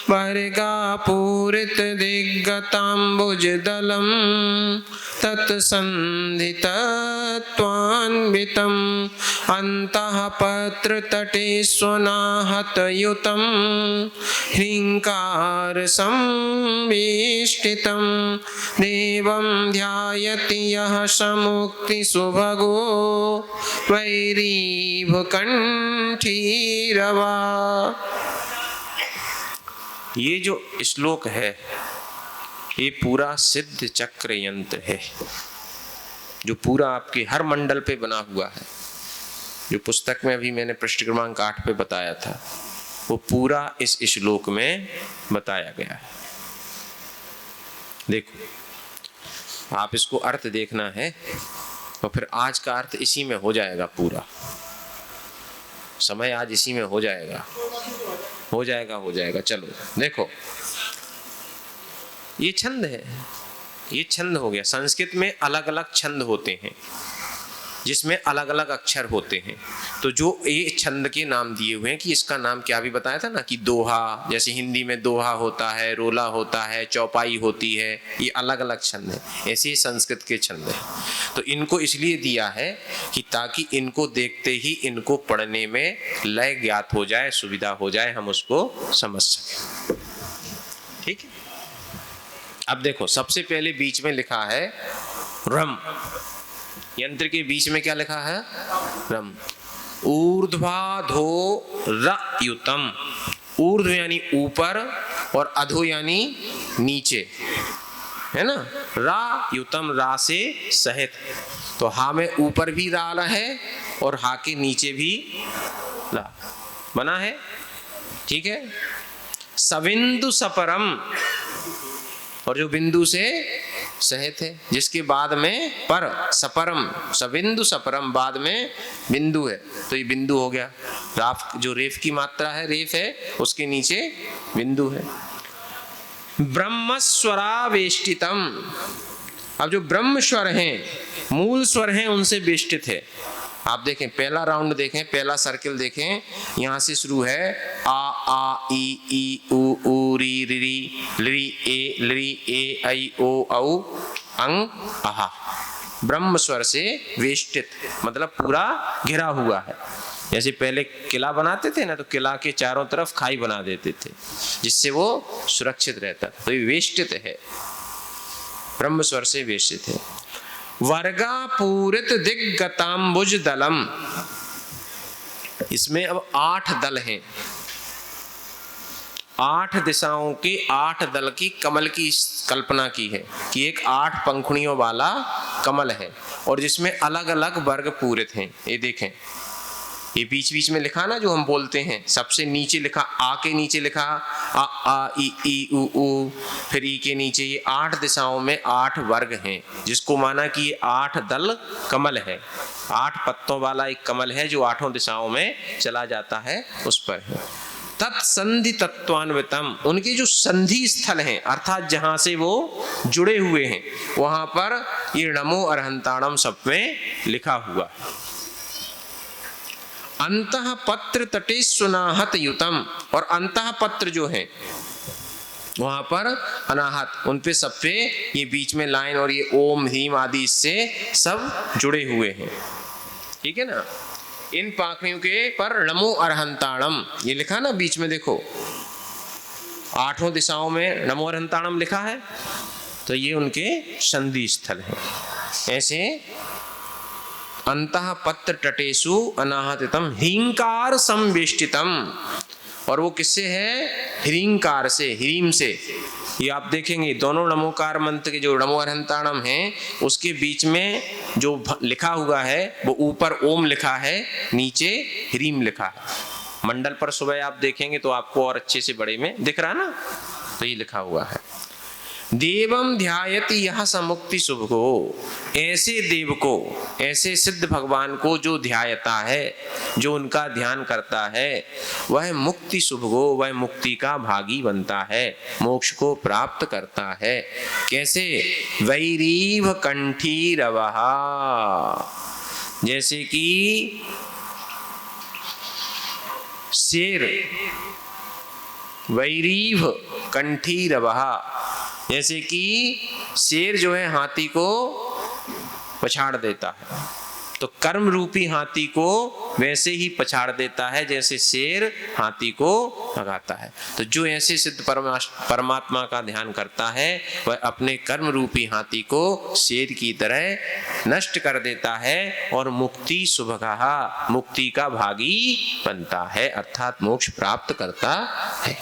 वर्गापूरितदिग्गताम्बुजदलं तत्सन्धितत्वान्वितम् अन्तः पत्रतटे स्वनाहतयुतं ह्रीङ्कारसंवेष्टितं देवं ध्यायति यः समुक्तिसुभगो वैरीभकण्ठीरवा। ये जो श्लोक है, ये पूरा सिद्ध चक्र यंत्र है, जो पूरा आपके हर मंडल पे बना हुआ है। जो पुस्तक में अभी मैंने पृष्ठ क्रमांक 8 पे बताया था, वो पूरा इस श्लोक में बताया गया है। देखो, आप इसको अर्थ देखना है, और फिर आज का अर्थ इसी में हो जाएगा। पूरा समय आज इसी में हो जाएगा, हो जाएगा, हो जाएगा। चलो देखो, ये छंद है, ये छंद हो गया। संस्कृत में अलग अलग छंद होते हैं, जिसमें अलग अलग अक्षर होते हैं। तो जो ये छंद के नाम दिए हुए हैं, कि इसका नाम क्या भी बताया था ना, कि दोहा, जैसे हिंदी में दोहा होता है, रोला होता है, चौपाई होती है, ये अलग अलग छंद है। ऐसे ही संस्कृत के छंद है। तो इनको इसलिए दिया है कि ताकि इनको देखते ही इनको पढ़ने में लय ज्ञात हो जाए, सुविधा हो जाए, हम उसको समझ सकें। ठीक है? अब देखो, सबसे पहले बीच में लिखा है रम। यंत्र के बीच में क्या लिखा है? रम। ऊर्ध्वाधोरयुतम। ऊर्ध्व यानी ऊपर, और अधो यानी नीचे, है ना? रा युतम, रा से सहित। तो हा में ऊपर भी रा है, और हा के नीचे भी रा बना है। ठीक है? सविंदु सपरम, और जो बिंदु से सहित है, जिसके बाद में पर, सपरम, सविंदु सपरम, बाद में बिंदु है, तो ये बिंदु हो गया। राफ, जो रेफ की मात्रा है, रेफ है, उसके नीचे बिंदु है। ब्रह्मस्वरावेष्टितम। अब जो ब्रह्म स्वर हैं, मूल स्वर हैं, उनसे वेष्टित है। आप देखें पहला राउंड देखें, पहला सर्किल देखें, यहाँ से शुरू है आ ई उ ऊ री री री ए ऐ ओ औ अंग आहा। ब्रह्म स्वर से वेष्टित मतलब पूरा घिरा हुआ है। जैसे पहले किला बनाते थे ना, तो किला के चारों तरफ खाई बना देते थे जिससे वो सुरक्षित रहता, तो ये वेष्टित है, ब्रह्म स्वर से वेष्टित है। वर्गा पूरित दिग्गतांबुज दलम, इसमें अब 8 दल हैं, 8 दिशाओं के 8 दल की कमल की कल्पना की है कि एक 8 पंखुड़ियों वाला कमल है और जिसमें अलग अलग वर्ग पूरित हैं। ये देखें, ये बीच बीच में लिखा ना जो हम बोलते हैं, सबसे नीचे लिखा आ के नीचे लिखा आ ई उ ऊ, फिर ई के नीचे ये 8 दिशाओं में 8 वर्ग हैं, जिसको माना कि ये 8 दल कमल है, 8 पत्तों वाला एक कमल है जो 8 दिशाओं में चला जाता है, उस पर है। तत्संधि तत्वान्वितम, उनके जो संधि स्थल हैं अर्थात जहां से वो जुड़े हुए हैं वहां पर ये नमो अरहंताणम सब में लिखा हुआ है। अंतः पत्र तटे सुनाहत युतम, और अंतः पत्र जो है वहां पर अनाहत, उन पे सब पे ये बीच में लाइन और ये ओम ह्रीम आदि इससे सब जुड़े हुए हैं, ठीक है ना। इन पाखड़ियों के पर नमो अरहंताणम ये लिखा ना बीच में, देखो 8 दिशाओं में नमो अरहंताणम लिखा है, तो ये उनके संधि स्थल हैं। ऐसे अंतः पत्र तटेषु अनाहतितम ह्रींकार संवेष्टितम, और वो किससे है? ह्रींकार से, ह्रीम से। ये आप देखेंगे दोनों नमोकार मंत्र के जो नमो अरहंताणम है उसके बीच में जो लिखा हुआ है वो ऊपर ओम लिखा है, नीचे ह्रीम लिखा है। मंडल पर सुबह आप देखेंगे तो आपको और अच्छे से बड़े में दिख रहा है ना, तो ये लिखा हुआ है। देवम ध्यायति यह समुक्ति शुभ को, ऐसे देव को, ऐसे सिद्ध भगवान को जो ध्यायता है, जो उनका ध्यान करता है, वह मुक्ति शुभ को, वह मुक्ति का भागी बनता है, मोक्ष को प्राप्त करता है। कैसे? वैरीव कंठी रवहा, जैसे कि शेर, वैरीव कंठी रवहा, जैसे कि शेर जो है हाथी को पछाड़ देता है, तो कर्म रूपी हाथी को वैसे ही पछाड़ देता है जैसे शेर हाथी को भगाता है। तो जो ऐसे सिद्ध परमात्मा का ध्यान करता है वह अपने कर्म रूपी हाथी को शेर की तरह नष्ट कर देता है और मुक्ति सुभगः, मुक्ति का भागी बनता है, अर्थात मोक्ष प्राप्त करता है।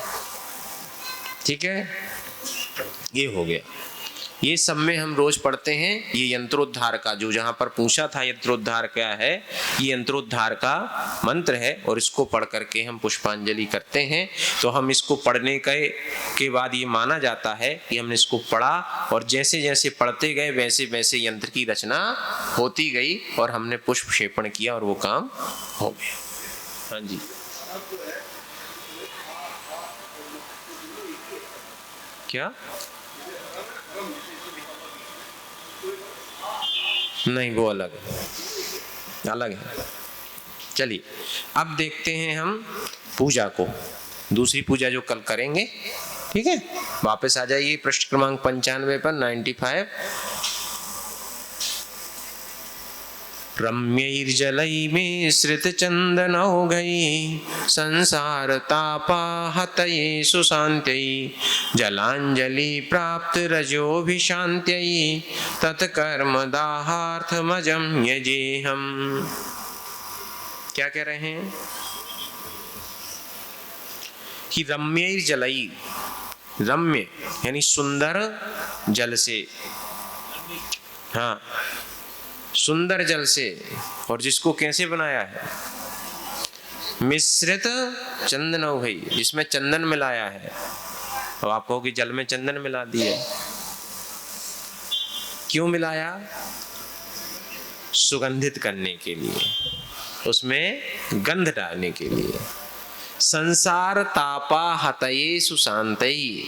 ठीक है, ये हो गया। ये सब में हम रोज पढ़ते हैं ये यंत्रोद्धार का, जो जहां पर पूछा था यंत्रोद्धार क्या है, ये यंत्रोद्धार का मंत्र है और इसको पढ़ करके हम पुष्पांजलि करते हैं। तो हम इसको पढ़ने के बाद ये माना जाता है कि हमने इसको पढ़ा और जैसे जैसे पढ़ते गए वैसे वैसे यंत्र की रचना होती गई और हमने पुष्प क्षेपण किया और वो काम हो गया। हाँ जी, क्या? नहीं, वो अलग है, अलग है। चलिए अब देखते हैं हम पूजा को, दूसरी पूजा जो कल करेंगे। ठीक है, वापस आ जाइए पृष्ठ क्रमांक 95 पर 95। रम्यैर्जलैर्मिश्रित चन्दनौघैः संसार तापाहतये सुशान्त्यै जलाञ्जलि प्राप्त रजोभिशान्त्यै तत्कर्म दाहार्थमजं यजेहम्। क्या कह रहे हैं कि रम्यैर्जलैः, रम्य यानी सुंदर जल से, हाँ सुंदर जल से, और जिसको कैसे बनाया है? मिश्रित चंदनौघै, जिसमें चंदन मिलाया है। तो आप कहो कि जल में चंदन मिला दिया, क्यों मिलाया? सुगंधित करने के लिए, उसमें गंध डालने के लिए। संसार तापा हतये सुशांतये,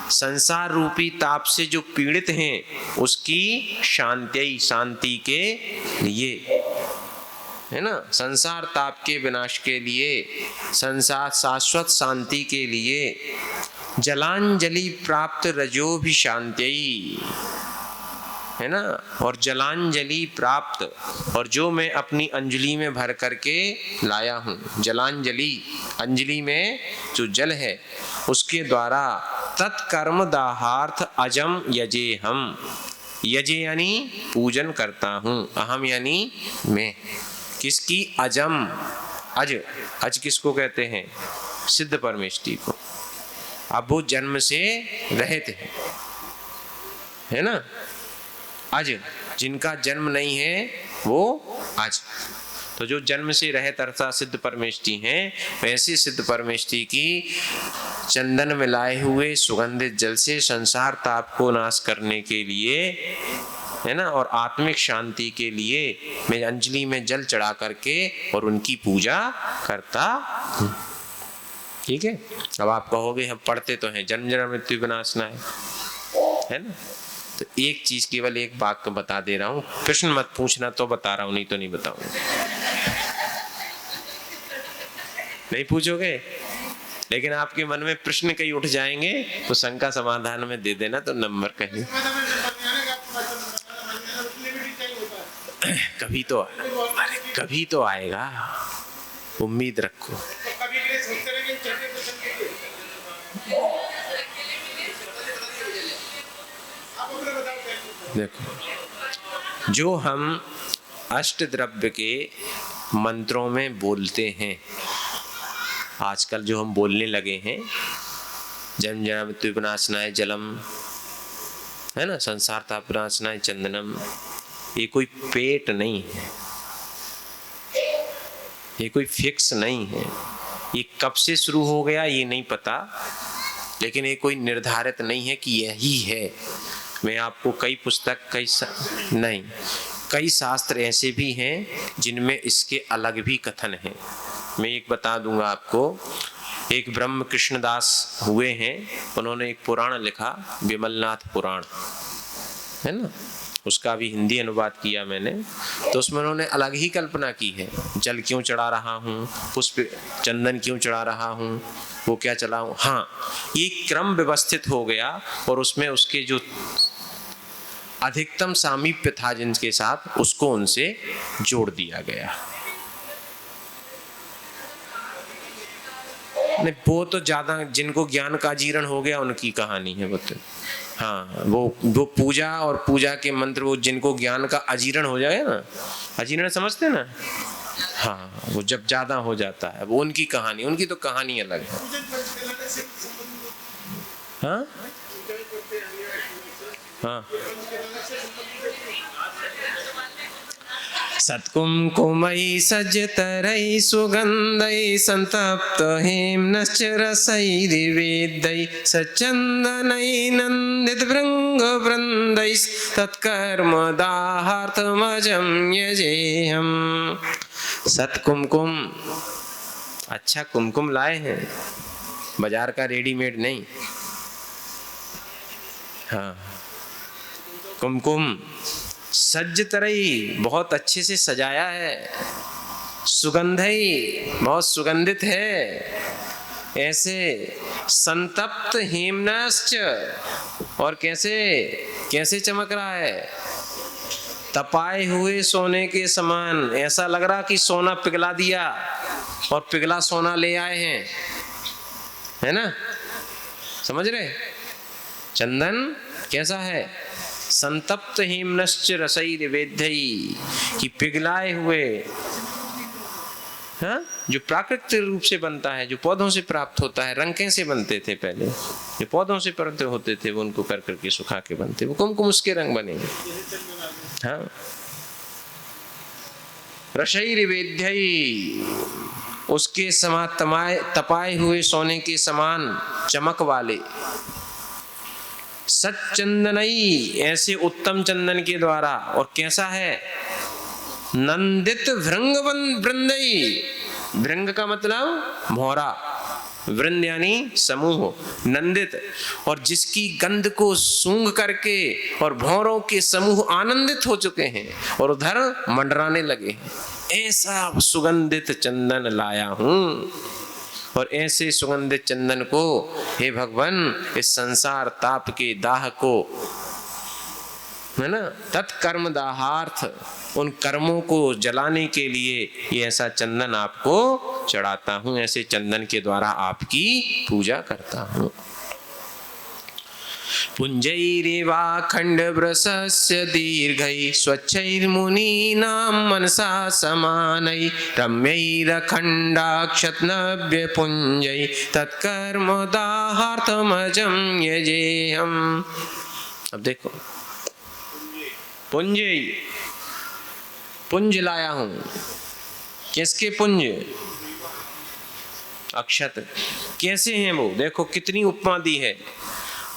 संसार रूपी ताप से जो पीड़ित हैं उसकी शांति, शांति के लिए। है ना, संसार ताप के विनाश के लिए, संसार शाश्वत शांति के लिए। जलांजलि प्राप्त रजो भी शांत्यई, है ना, और जलांजलि प्राप्त, और जो मैं अपनी अंजलि में भर करके लाया हूँ, जलांजलि, अंजलि में जो जल है उसके द्वारा, तत्कर्म दाहार्थ अजम यजे हम, यजे यानी पूजन करता हूँ, अहम यानी मैं, किसकी, अजम, अज, अज किसको कहते हैं, सिद्ध परमेष्टि को। अब वो जन्म से रहित है ना, अज, जिनका जन्म नहीं है वो अज। तो जो जन्म से रहित अर्थात सिद्ध परमेष्टि हैं, वैसे सिद्ध परमेष्टि की चंदन मिलाए हुए सुगंधित जल से संसार ताप को नाश करने के लिए, है ना, और आत्मिक शांति के लिए मैं अंजलि में जल चढ़ा करके और उनकी पूजा करता हूँ। ठीक है। अब आप कहोगे हम पढ़ते तो हैं जन्म जन्म मृत्यु विनाशना है ना, तो एक चीज केवल एक बात को बता दे रहा हूँ, प्रश्न मत पूछना तो बता रहा हूँ, नहीं तो नहीं बताऊंगा। नहीं पूछोगे, लेकिन आपके मन में प्रश्न कहीं उठ जाएंगे तो शंका समाधान में दे देना, तो नंबर कहीं कभी तो आएगा, उम्मीद रखो। देखो, जो हम अष्ट द्रव्य के मंत्रों में बोलते हैं, आजकल जो हम बोलने लगे हैं, जन्म जन्म मृत्यु विनाशनाय जलम, है ना, संसार ताप विनाशनाय चंदनम, ये कोई पेट नहीं है, ये कोई फिक्स नहीं है, ये कब से शुरू हो गया ये नहीं पता, लेकिन ये कोई निर्धारित नहीं है कि यही है। मैं आपको कई पुस्तक, नहीं, कई शास्त्र ऐसे भी हैं जिनमें इसके अलग भी कथन हैं। मैं एक बता दूंगा आपको, एक ब्रह्म कृष्णदास हुए हैं, उन्होंने एक पुराण लिखा, विमलनाथ पुराण, है ना, उसका भी हिंदी अनुवाद किया मैंने। तो उसमें उन्होंने अलग ही कल्पना की है, जल क्यों चढ़ा रहा हूँ, पुष्प चंदन क्यों चढ़ा रहा हूँ, वो क्या चलाऊं। हाँ, ये क्रम व्यवस्थित हो गया और उसमें उसके जो अधिकतम सामीप्य था जिनके साथ, उसको उनसे जोड़ दिया गया। नहीं, वो तो ज्यादा जिनको ज्ञान का अजीर्ण हो गया उनकी कहानी है वो तो। हाँ, वो पूजा और पूजा के मंत्र, वो जिनको ज्ञान का अजीर्ण हो जाए ना, अजीर्ण समझते ना, हाँ, वो जब ज्यादा हो जाता है वो उनकी कहानी, उनकी तो कहानी अलग है। हाँ हाँ, सत्कुमकुमई सज्जतरई सुगंधई संतप्त हेमनश्च रसई दिवेदई सचंदनई नंदित भृंग वृंदई तत्कर्म दाहार्थमजं यजेहम। सत्कुमकुम, अच्छा कुमकुम लाए हैं, बाजार का रेडीमेड नहीं। हाँ, कुमकुम सज्ज तरई, बहुत अच्छे से सजाया है, सुगंधई, बहुत सुगंधित है, ऐसे संतप्त हेमनश्च, और कैसे कैसे चमक रहा है, तपाए हुए सोने के समान, ऐसा लग रहा कि सोना पिघला दिया और पिघला सोना ले आए हैं, है ना, समझ रहे। चंदन कैसा है, संतप्त हेमनश्च रसई निवेद्यई, कि पिघलाए हुए, हाँ, जो प्राकृतिक रूप से बनता है, जो पौधों से प्राप्त होता है, रंग कैसे बनते थे पहले, जो पौधों से प्राप्त होते थे वो उनको कर करके सुखा के बनते, वो कुमकुम उसके रंग बनेंगे। हाँ, रसई निवेद्यई, उसके समान तपाए हुए सोने के समान चमक वाले, सच्चंदनई, ऐसे उत्तम चंदन के द्वारा, और कैसा है, नंदित भृंग वृंदई, भृंग का मतलब भौरा, वृंद यानी समूह, नंदित, और जिसकी गंध को सूंघ करके और भौरों के समूह आनंदित हो चुके हैं और उधर मंडराने लगे हैं, ऐसा सुगंधित चंदन लाया हूं, और ऐसे सुगंधित चंदन को हे भगवान इस संसार ताप के दाह को, है ना, तत्कर्म दाहार्थ, उन कर्मों को जलाने के लिए ये ऐसा चंदन आपको चढ़ाता हूं, ऐसे चंदन के द्वारा आपकी पूजा करता हूं। पुंजैरेवाखंड वृषस्य दीर्घै स्वच्छैर्मुनीनां मनसा समानै रम्यैरखण्डाक्षतनव्य पुंजै तत्कर्म दाहार्थमजं यजेहम्। अब देखो, पुंज, पुंज लाया हूं, किसके पुंज? अक्षत। कैसे हैं वो? देखो कितनी उपमा दी है।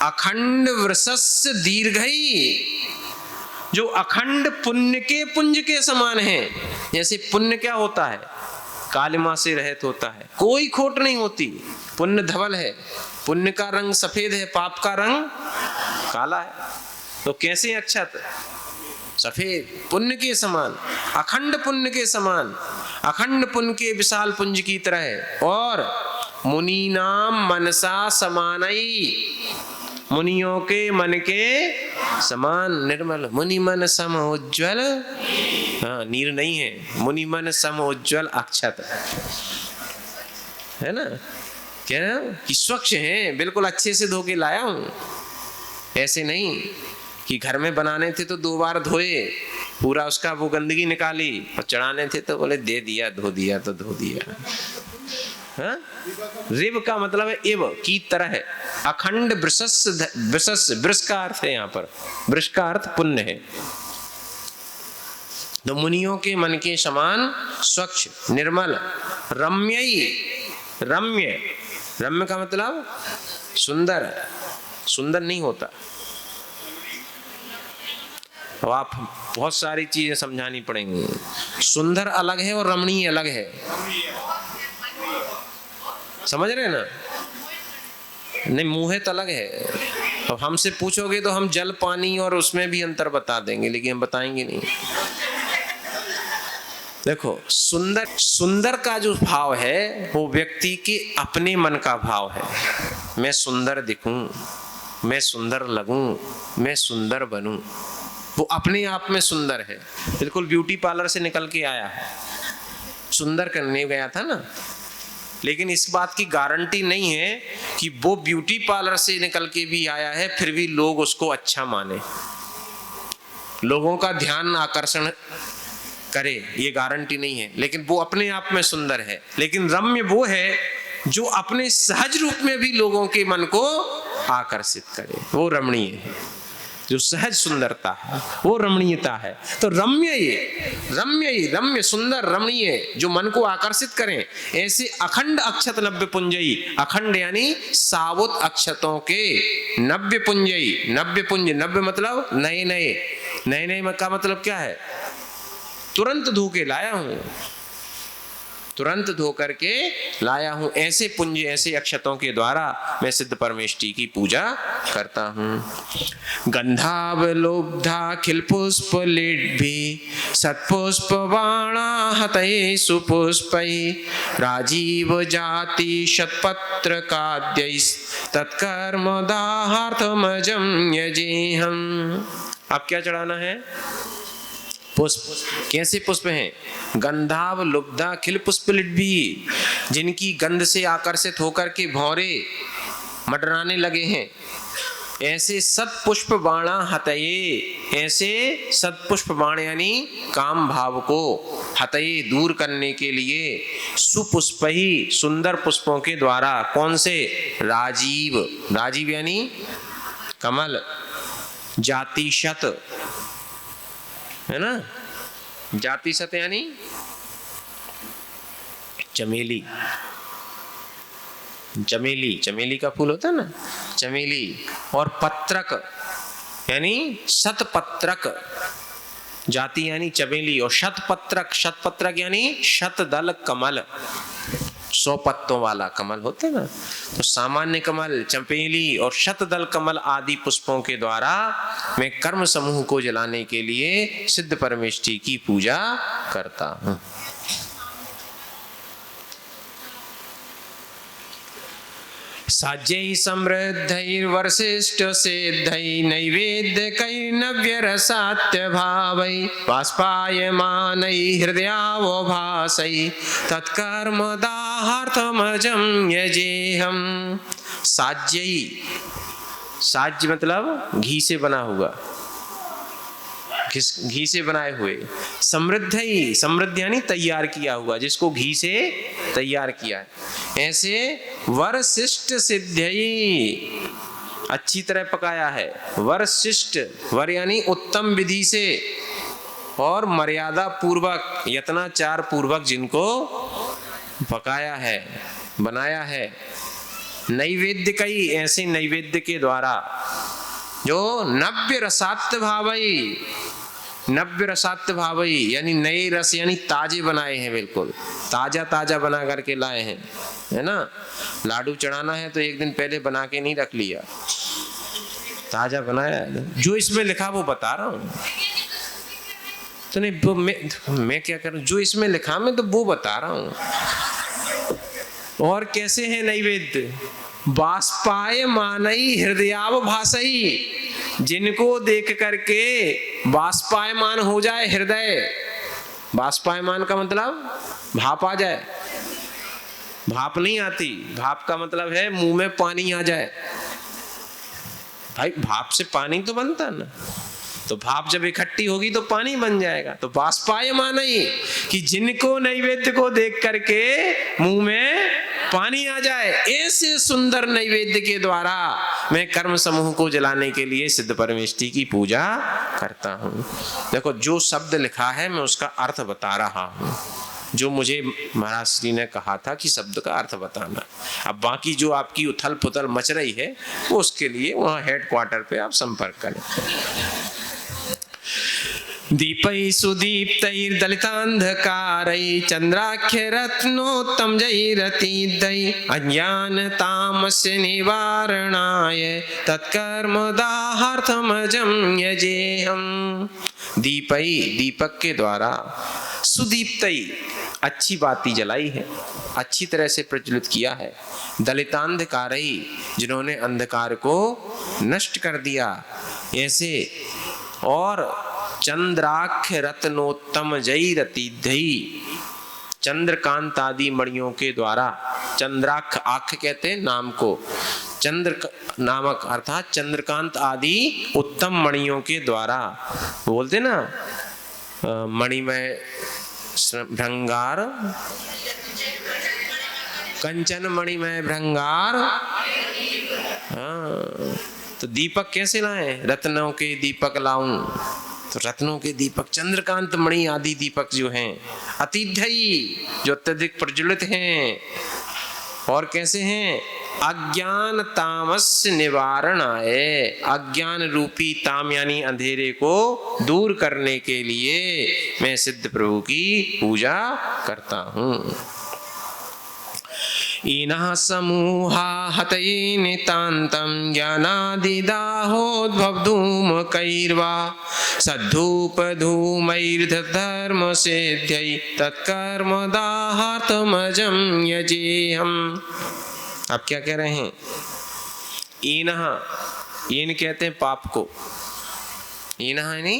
अखंड वृषस्य दीर्घई, जो अखंड पुण्य के पुंज के समान है। जैसे पुण्य क्या होता है? कालिमा से रहित होता है, कोई खोट नहीं होती। पुण्य धवल है, पुण्य का रंग सफेद है, पाप का रंग काला है। तो कैसे अक्षत? सफेद, पुण्य के समान, अखंड पुण्य के समान, अखंड पुण्य के विशाल पुंज की तरह है। और मुनीनाम मनसा समानई, मुनियों के मन के समान निर्मल। मुनि मन सम उज्ज्वल, हाँ नीर नहीं है, मुनि मन सम उज्ज्वल अक्षत, है ना। क्या कि स्वच्छ है, बिल्कुल अच्छे से धो के लाया हूं। ऐसे नहीं कि घर में बनाने थे तो 2 बार धोए, पूरा उसका वो गंदगी निकाली, और चढ़ाने थे तो बोले दे दिया, धो दिया तो धो दिया। हाँ? रिव का मतलब है इव, की तरह है। अखंड वृषस्य, वृषस्य वृष का अर्थ है, यहाँ पर वृष का अर्थ पुण्य है। तो मुनियों के मन के समान स्वच्छ निर्मल, रम्यई, रम्य, रम्य का मतलब सुंदर, सुंदर नहीं होता। अब आप बहुत सारी चीजें समझानी पड़ेंगी। सुंदर अलग है और रमणीय अलग है, समझ रहे ना? नहीं, मोहित अलग है। अब हमसे पूछोगे तो हम जल पानी और उसमें भी अंतर बता देंगे, लेकिन हम बताएंगे नहीं। देखो सुंदर, सुंदर का जो भाव है वो व्यक्ति के अपने मन का भाव है। मैं सुंदर दिखूं, मैं सुंदर लगूं, मैं सुंदर बनूं, वो अपने आप में सुंदर है। बिल्कुल ब्यूटी पार्लर से निकल के आया है, सुंदर करने गया था ना। लेकिन इस बात की गारंटी नहीं है कि वो ब्यूटी पार्लर से निकल के भी आया है फिर भी लोग उसको अच्छा माने, लोगों का ध्यान आकर्षण करे, ये गारंटी नहीं है। लेकिन वो अपने आप में सुंदर है। लेकिन रम्य वो है जो अपने सहज रूप में भी लोगों के मन को आकर्षित करे, वो रमणीय है। जो सहज सुंदरता है वो रमणीयता है। तो रम्य, ये रम्य, ये रम्य, सुंदर, रमणीय, जो मन को आकर्षित करें, ऐसे अखंड अक्षत नव्य पुंजई, अखंड यानी सावुत अक्षतों के नव्य पुंजई, नव्य पुंज, नव्य मतलब नए नए, नए नए का मतलब क्या है? तुरंत धो के लाया हूं, तुरंत धो करके लाया हूं। ऐसे पुंज, ऐसे अक्षतों के द्वारा मैं सिद्ध परमेष्टि की पूजा करता हूं। गंधावलोब्धाखिल पुष्प लिड्भी सत्पुष्प बाणा हतये सुपुष्पै राजीव जाति शतपत्र काद्यैस् तत्कर्म दाहार्थमजं यजेहम्। अब क्या चढ़ाना है? पुष्प। कैसे पुष्प हैं? गंधाव लुब्धा खिल पुष्पलिड्भी, जिनकी गंध से आकर्षित होकर के भौरे मडराने लगे हैं। ऐसे सत्पुष्प बाणा हतये, ऐसे सत्पुष्प बाण यानी काम भाव को हतये दूर करने के लिए सुपुष्प ही, सुंदर पुष्पों के द्वारा। कौन से? राजीव, राजीव यानी कमल, जाति शत, है ना, जाति शत यानी चमेली, चमेली, चमेली का फूल होता है ना, चमेली। और पत्रक यानी शतपत्रक, जाति यानी चमेली, और शतपत्रक, शतपत्रक यानी शतदल कमल, 100 पत्तों वाला कमल होता है ना। तो सामान्य कमल, चमेली और शतदल कमल आदि पुष्पों के द्वारा मैं कर्म समूह को जलाने के लिए सिद्ध परमेष्टि की पूजा करता हूं। साज्यै समृद्धैर्वसिष्ठ सिद्धै नैवेद्यकैर्नव्यरसात्यभावै बाष्पायमानै हृदयावभासै तत्कर्मदाहार्थमजं यजेहम्। साज्यै, साज्य मतलब घी से बना हुआ, घी से बनाए हुए। समृद्ध ही, समृद्ध यानी तैयार किया हुआ, जिसको घी से तैयार किया है। ऐसे वरशिष्ट सिद्धई, अच्छी तरह पकाया है। वरशिष्ट, वर यानी उत्तम विधि से और मर्यादा पूर्वक, यत्नाचार पूर्वक जिनको पकाया है, बनाया है। नैवेद्य कई, ऐसे नैवेद्य के द्वारा जो नव्य रसात्य भावई, नव्य रसात्य भावई यानी नए रस यानी ताजे बनाए हैं, बिल्कुल ताजा ताजा बना करके लाए हैं, है ना। लाडू चढ़ाना है तो एक दिन पहले बना के नहीं रख लिया, ताजा बनाया है। जो इसमें लिखा वो बता रहा हूँ, तो नहीं मैं क्या करूँ, जो इसमें लिखा मैं तो वो बता रहा हूँ। और कैसे है नैवेद्य? बाष्पाय मानई हृदयावभासई, जिनको देख करके बाष्पायमान हो जाए हृदय। बाष्पायमान का मतलब भाप आ जाए। भाप नहीं आती, भाप का मतलब है मुंह में पानी आ जाए। भाई भाप से पानी तो बनता है ना, तो भाप जब इकट्ठी होगी तो पानी बन जाएगा। तो बाष्पायमान ही कि जिनको नैवेद्य को देख करके मुंह में पानी आ जाए, ऐसे सुंदर नैवेद्य के द्वारा मैं कर्म समूह को जलाने के लिए सिद्ध परमेष्टि की पूजा करता हूँ। देखो जो शब्द लिखा है मैं उसका अर्थ बता रहा हूँ, जो मुझे महाराज श्री ने कहा था कि शब्द का अर्थ बताना। अब बाकी जो आपकी उथल पुथल मच रही है वो उसके लिए वहाँ हेडक्वार्टर पे आप संपर्क करें। दीपै सुदीप्तैर्दलितान्धकारै चन्द्राख्य रत्नोत्तमजैरतीदै अज्ञानतामस्य निवारणाय तत्कर्मदाहार्थमजं यजेहम्। दीपै, दीपक के द्वारा, सुदीप्तै अच्छी बाती जलाई है, अच्छी तरह से प्रज्वलित किया है। दलितान्धकारै जिन्होंने अंधकार को नष्ट कर दिया, ऐसे। और चंद्राक्ष रत्नोत्तम जैरतिधि, चंद्रकांत आदि मणियों के द्वारा। चंद्राक्ष, आक्ष कहते हैं नाम को, चंद्र नामक अर्थात चंद्रकांत आदि उत्तम मणियों के द्वारा। बोलते ना मणिमय भृंगार, कंचन मणिमय भृंगार। हाँ, तो दीपक कैसे लाएं? रत्नों के दीपक लाऊं, तो रत्नों के दीपक चंद्रकांत मणि आदि दीपक जो हैं, अतिथयी जो अत्यधिक प्रज्वलित हैं। और कैसे हैं? अज्ञान तामस्य निवारणाय, अज्ञान रूपी ताम यानी अंधेरे को दूर करने के लिए मैं सिद्ध प्रभु की पूजा करता हूँ। इनः समूहा हतये नितान्तं ज्ञानादिदाहोद्भवधूमकैर्वा सद्धूपधूमैर्धर्मसिद्ध्यै तत्कर्मदाहार्थमजं यजेहम्। आप क्या कह रहे हैं? इनः, इन कहते हैं पाप को, इनः यानी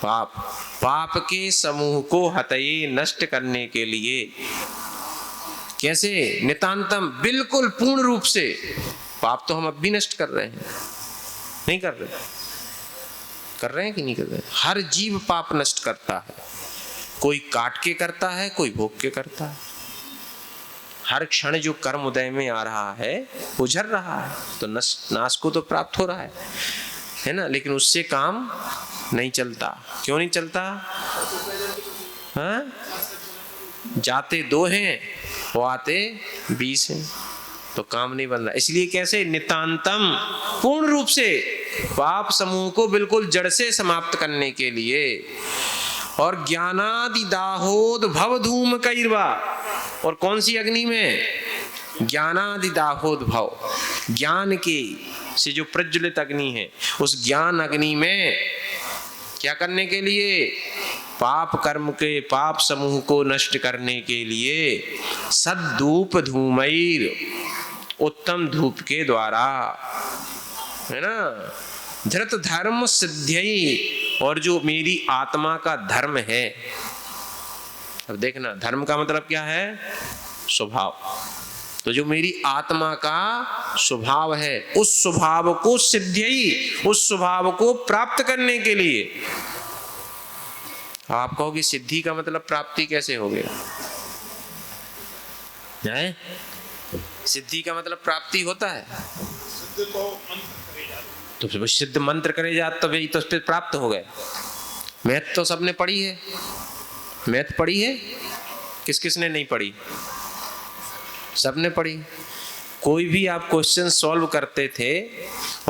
पाप, पाप के समूह को हतये नष्ट करने के लिए। कैसे? नितांतम, बिल्कुल पूर्ण रूप से। पाप तो हम अब भी नष्ट कर रहे हैं, नहीं कर रहे? कर रहे हैं कि नहीं कर रहे? हर जीव पाप नष्ट करता है, कोई काट के करता है, कोई भोग के करता है। हर क्षण जो कर्म उदय में आ रहा है वो झर रहा है, तो नाश को तो प्राप्त हो रहा है ना। लेकिन उससे काम नहीं चलता। क्यों नहीं चलता? हाँ, जाते दो हैं वो आते 20 हैं, तो काम नहीं बन रहा। इसलिए कैसे? नितांतम, पूर्ण रूप से पाप समूह को बिल्कुल जड़ से समाप्त करने के लिए। और ज्ञानादि दाहोद भव धूम कैर्वा, और कौन सी अग्नि में? ज्ञानादि दाहोद भव, ज्ञान के से जो प्रज्वलित अग्नि है, उस ज्ञान अग्नि में क्या करने के लिए? पाप कर्म के, पाप समूह को नष्ट करने के लिए। सद्दूप धूमैर, उत्तम धूप के द्वारा, है ना। धृत धर्म सिद्ध्यई, और जो मेरी आत्मा का धर्म है। अब देखना, धर्म का मतलब क्या है? स्वभाव। तो जो मेरी आत्मा का स्वभाव है, उस स्वभाव को सिद्ध्यई, उस स्वभाव को प्राप्त करने के लिए। आप कहोगे सिद्धि का मतलब प्राप्ति कैसे हो गया? है? सिद्धि का मतलब प्राप्ति होता है? तो सिद्ध मंत्र करे जात तो भाई तो फिर प्राप्त हो गए। मैथ तो सबने पढ़ी है, मैथ पढ़ी है, किस किस ने नहीं पढ़ी? सबने पढ़ी। कोई भी आप क्वेश्चन सॉल्व करते थे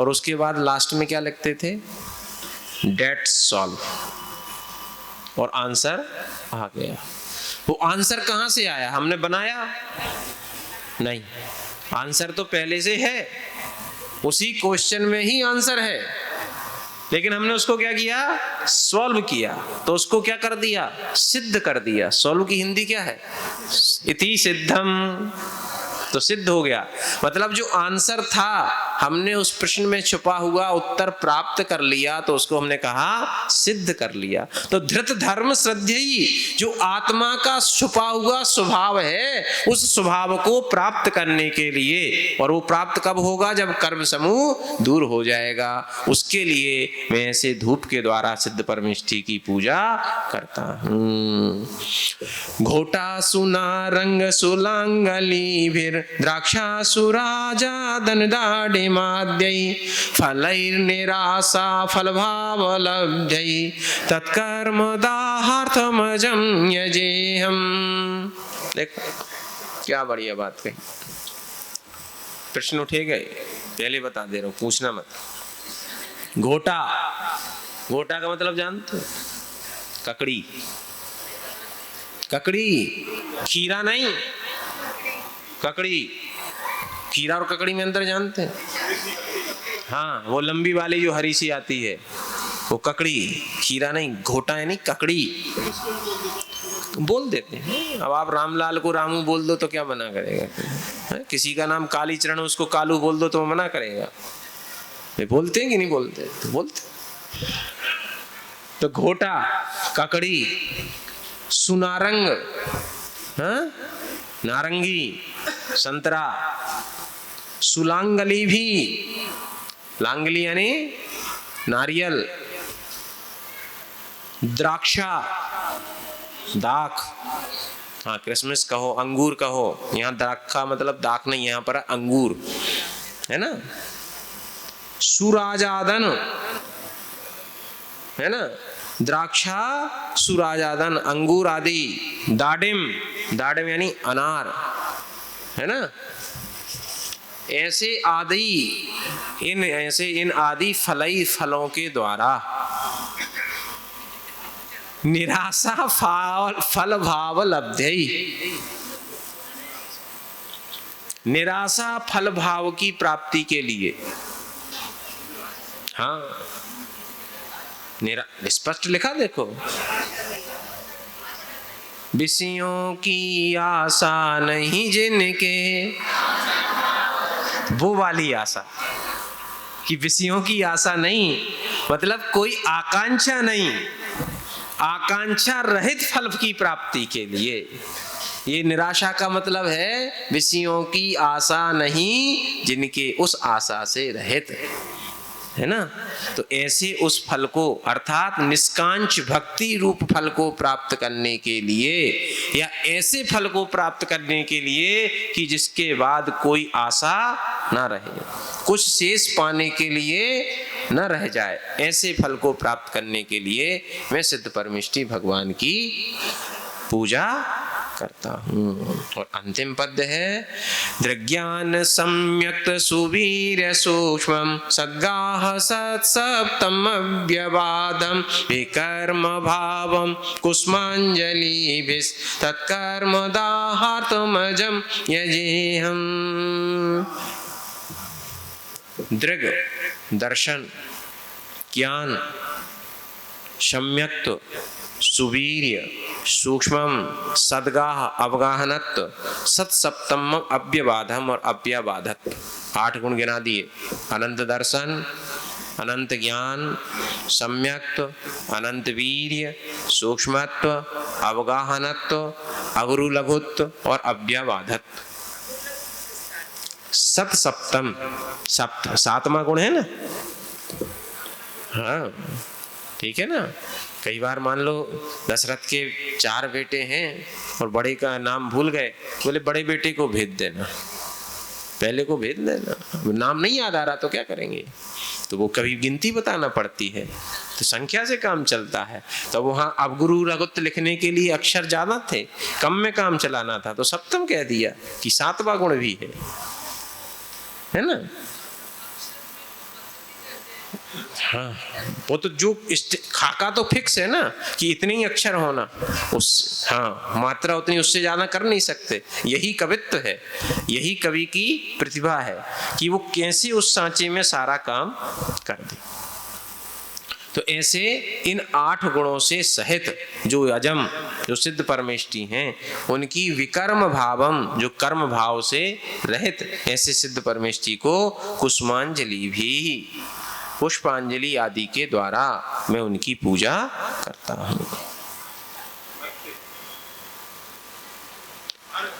और उसके बाद लास्ट में क्या लिखते थे? डेट सॉल्व, और आंसर आ गया। वो आंसर कहां से आया? हमने बनाया नहीं, आंसर तो पहले से है, उसी क्वेश्चन में ही आंसर है, लेकिन हमने उसको क्या किया? सॉल्व किया। तो उसको क्या कर दिया? सिद्ध कर दिया। सॉल्व की हिंदी क्या है? इति सिद्धम। तो सिद्ध हो गया, मतलब जो आंसर था हमने उस प्रश्न में छुपा हुआ उत्तर प्राप्त कर लिया, तो उसको हमने कहा सिद्ध कर लिया। तो धृत धर्म श्रद्धेयी, जो आत्मा का छुपा हुआ स्वभाव है, उस स्वभाव को प्राप्त करने के लिए, और वो प्राप्त कब होगा? जब कर्म समूह दूर हो जाएगा। उसके लिए मैं ऐसे धूप के द्वारा सिद्ध परमेष्ठी की पूजा करता हूँ। घोटा सुना रंग सुलांगली भीर द्राक्षासुराजा दनदाडिमाद्यै फलैर्निरासा फलभावलब्ध्यै तत्कर्म दाहार्थमजं यजेहम्। देखो क्या बढ़िया बात कही। प्रश्न उठे गए, पहले बता दे रहा हूं, पूछना मत। घोटा, घोटा का मतलब जानते हो? ककड़ी। ककड़ी, खीरा नहीं, ककड़ी। खीरा और ककड़ी में अंतर जानते हैं? हाँ, वो लंबी वाली जो हरी सी आती है वो ककड़ी, खीरा नहीं। घोटा है नहीं, ककड़ी बोल देते हैं। अब आप रामलाल को रामू बोल दो तो क्या मना करेगा? किसी का नाम कालीचरण, उसको कालू बोल दो तो मना करेगा? वे बोलते हैं कि नहीं बोलते? तो बोलते। तो घोटा, ककड़ी, सुनारंग, हाँ, नारंगी, संतरा, सुलांगली भी, लांगली यानी नारियल, द्राक्षा, दाख, हाँ क्रिसमस कहो, अंगूर कहो, यहाँ द्राक्षा मतलब दाख नहीं, यहाँ पर अंगूर है ना। सुराजादन है ना, द्राक्षा, सुराजादन, अंगूर आदि, दाडिम, दाडिम यानी अनार है ना। ऐसे आदि, इन आदि फलई फलों के द्वारा निराशा फल भाव लब्धई, निराशा फल भाव की प्राप्ति के लिए। हाँ, स्पष्ट लिखा देखो, विषयों की आशा नहीं जिनके, वो वाली आशा कि विषयों की आशा नहीं, मतलब कोई आकांक्षा नहीं, आकांक्षा रहित फल की प्राप्ति के लिए। ये निराशा का मतलब है विषयों की आशा नहीं जिनके, उस आशा से रहित है ना। तो ऐसे उस फल को, अर्थात निष्कांक्ष भक्ति रूप फल को प्राप्त करने के लिए, या ऐसे फल को प्राप्त करने के लिए कि जिसके बाद कोई आशा ना रहे, कुछ शेष पाने के लिए न रह जाए, ऐसे फल को प्राप्त करने के लिए मैं सिद्ध परमेष्ठी भगवान की पूजा करता हूँ। और अंतिम पद है, दृग्ज्ञान सम्यक्त सुवीर्य सूक्ष्मं सद्गाह सत्सप्तम अव्यवादं विकर्म भावं कुस्मांजलिभिस् तत्कर्म दाहार्थमजं यजेहम्। दृग दर्शन, ज्ञान, सम्यक्त सुवीर्य, सूक्ष्मम, सद्गाह, अवगाहनत्व, सत्सप्तम, अव्यबाधम और अव्यबाधत्व। 8 गुण गिना दिए। अनंत दर्शन, अनंत ज्ञान, सम्यक्त्व, अनंत वीर्य, सूक्ष्मत्व, अवगाहनत्व, अगुरु लघुत्व और अव्यबाधत्व। सत्सप्तम, सप्त 7वां गुण है ना। हाँ ठीक है ना। कई बार मान लो दशरथ के 4 बेटे हैं और बड़े का नाम भूल गए, बोले बड़े बेटे को भेज देना, पहले को भेज देना। नाम नहीं याद आ रहा तो क्या करेंगे, तो वो कभी गिनती बताना पड़ती है, तो संख्या से काम चलता है। तो वहाँ अवगुरु लघुत्व लिखने के लिए अक्षर ज्यादा थे, कम में काम चलाना था, तो सप्तम कह दिया कि 7वां गुण भी है ना। हाँ वो तो जो खाका तो फिक्स है ना कि इतने ही अक्षर होना, उस हाँ मात्रा उतनी, उससे ज्यादा कर नहीं सकते। यही कवित्व है, यही कवि की प्रतिभा है कि वो कैसे उस सांचे में सारा काम कर दे। तो ऐसे इन 8 गुणों से सहित जो अजम, जो सिद्ध परमेष्टि हैं, उनकी विकर्म भावम, जो कर्म भाव से रहित ऐसे सिद्ध परमेष्टि को कुसुमांजलि भी, पुष्पांजलि आदि के द्वारा मैं उनकी पूजा करता हूं।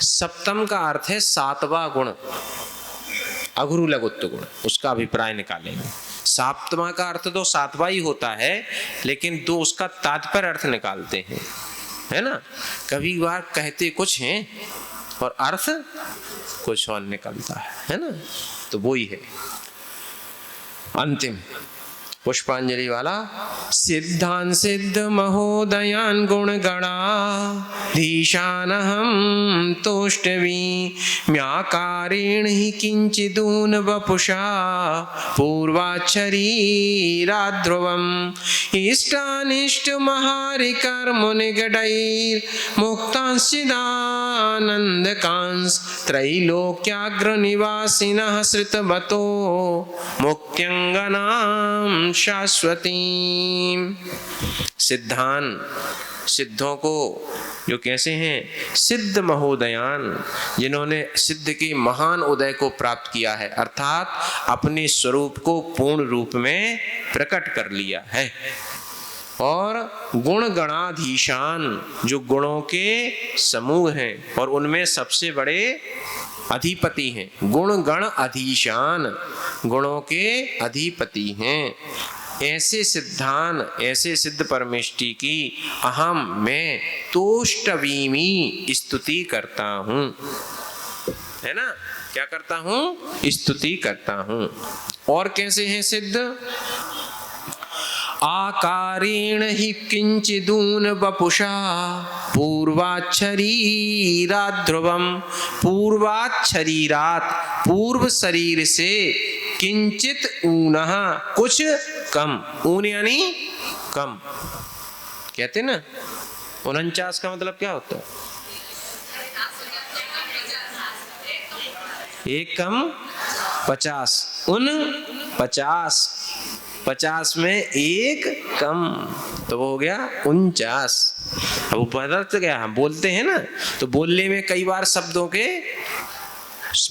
सप्तम का अर्थ है 7वां गुण, अगुरु लघुत्व गुण, उसका अभिप्राय निकालेंगे। 7वां का अर्थ तो 7वां ही होता है, लेकिन दो उसका तात्पर्य अर्थ निकालते हैं, है ना। कभी बार कहते कुछ हैं और अर्थ कुछ और निकलता है ना। तो वो ही है अंतिम पुष्पांजलि वाला। सिद्धान सिद्ध महोदयान गुण गणाधीशानहं तोष्टवी म्याकारेण हि किंचिदून वपुषा पूर्वाक्षरीराध्रुवम् इष्टानिष्ट महारिकर्मुनिगडैर् मुक्तांसिदानन्दकांस् त्रैलोक्याग्र निवासिनः श्रुतवतो मुक्त्यंगनां शाश्वती। सिद्धान, सिद्धों को जो कैसे हैं, सिद्ध महोदयान, जिन्होंने सिद्ध के महान उदय को प्राप्त किया है, अर्थात अपने स्वरूप को पूर्ण रूप में प्रकट कर लिया है। और गुण गणाधीशान, जो गुणों के समूह हैं और उनमें सबसे बड़े अधिपति हैं। गुण गण अधीशान, गुणों के अधिपति हैं। ऐसे सिद्धान, ऐसे सिद्ध परमेष्टि की अहम, मैं तोष्टवीमी, स्तुति करता हूँ, है ना। क्या करता हूँ? स्तुति करता हूँ। और कैसे हैं सिद्ध? आकारेण हि किंचिदून वपुषा पूर्वाक्षरीराध्रुवम्, पूर्वाक्षरीरात, पूर्व शरीर से, किंचित ऊनः, कुछ कम, ऊन यानी कम, कहते ना 49 का मतलब क्या होता है? एक कम 50, उन 50 में एक कम, तो वो हो गया 49। अब वो बदल तो गया, हम बोलते हैं ना, तो बोलने में कई बार शब्दों के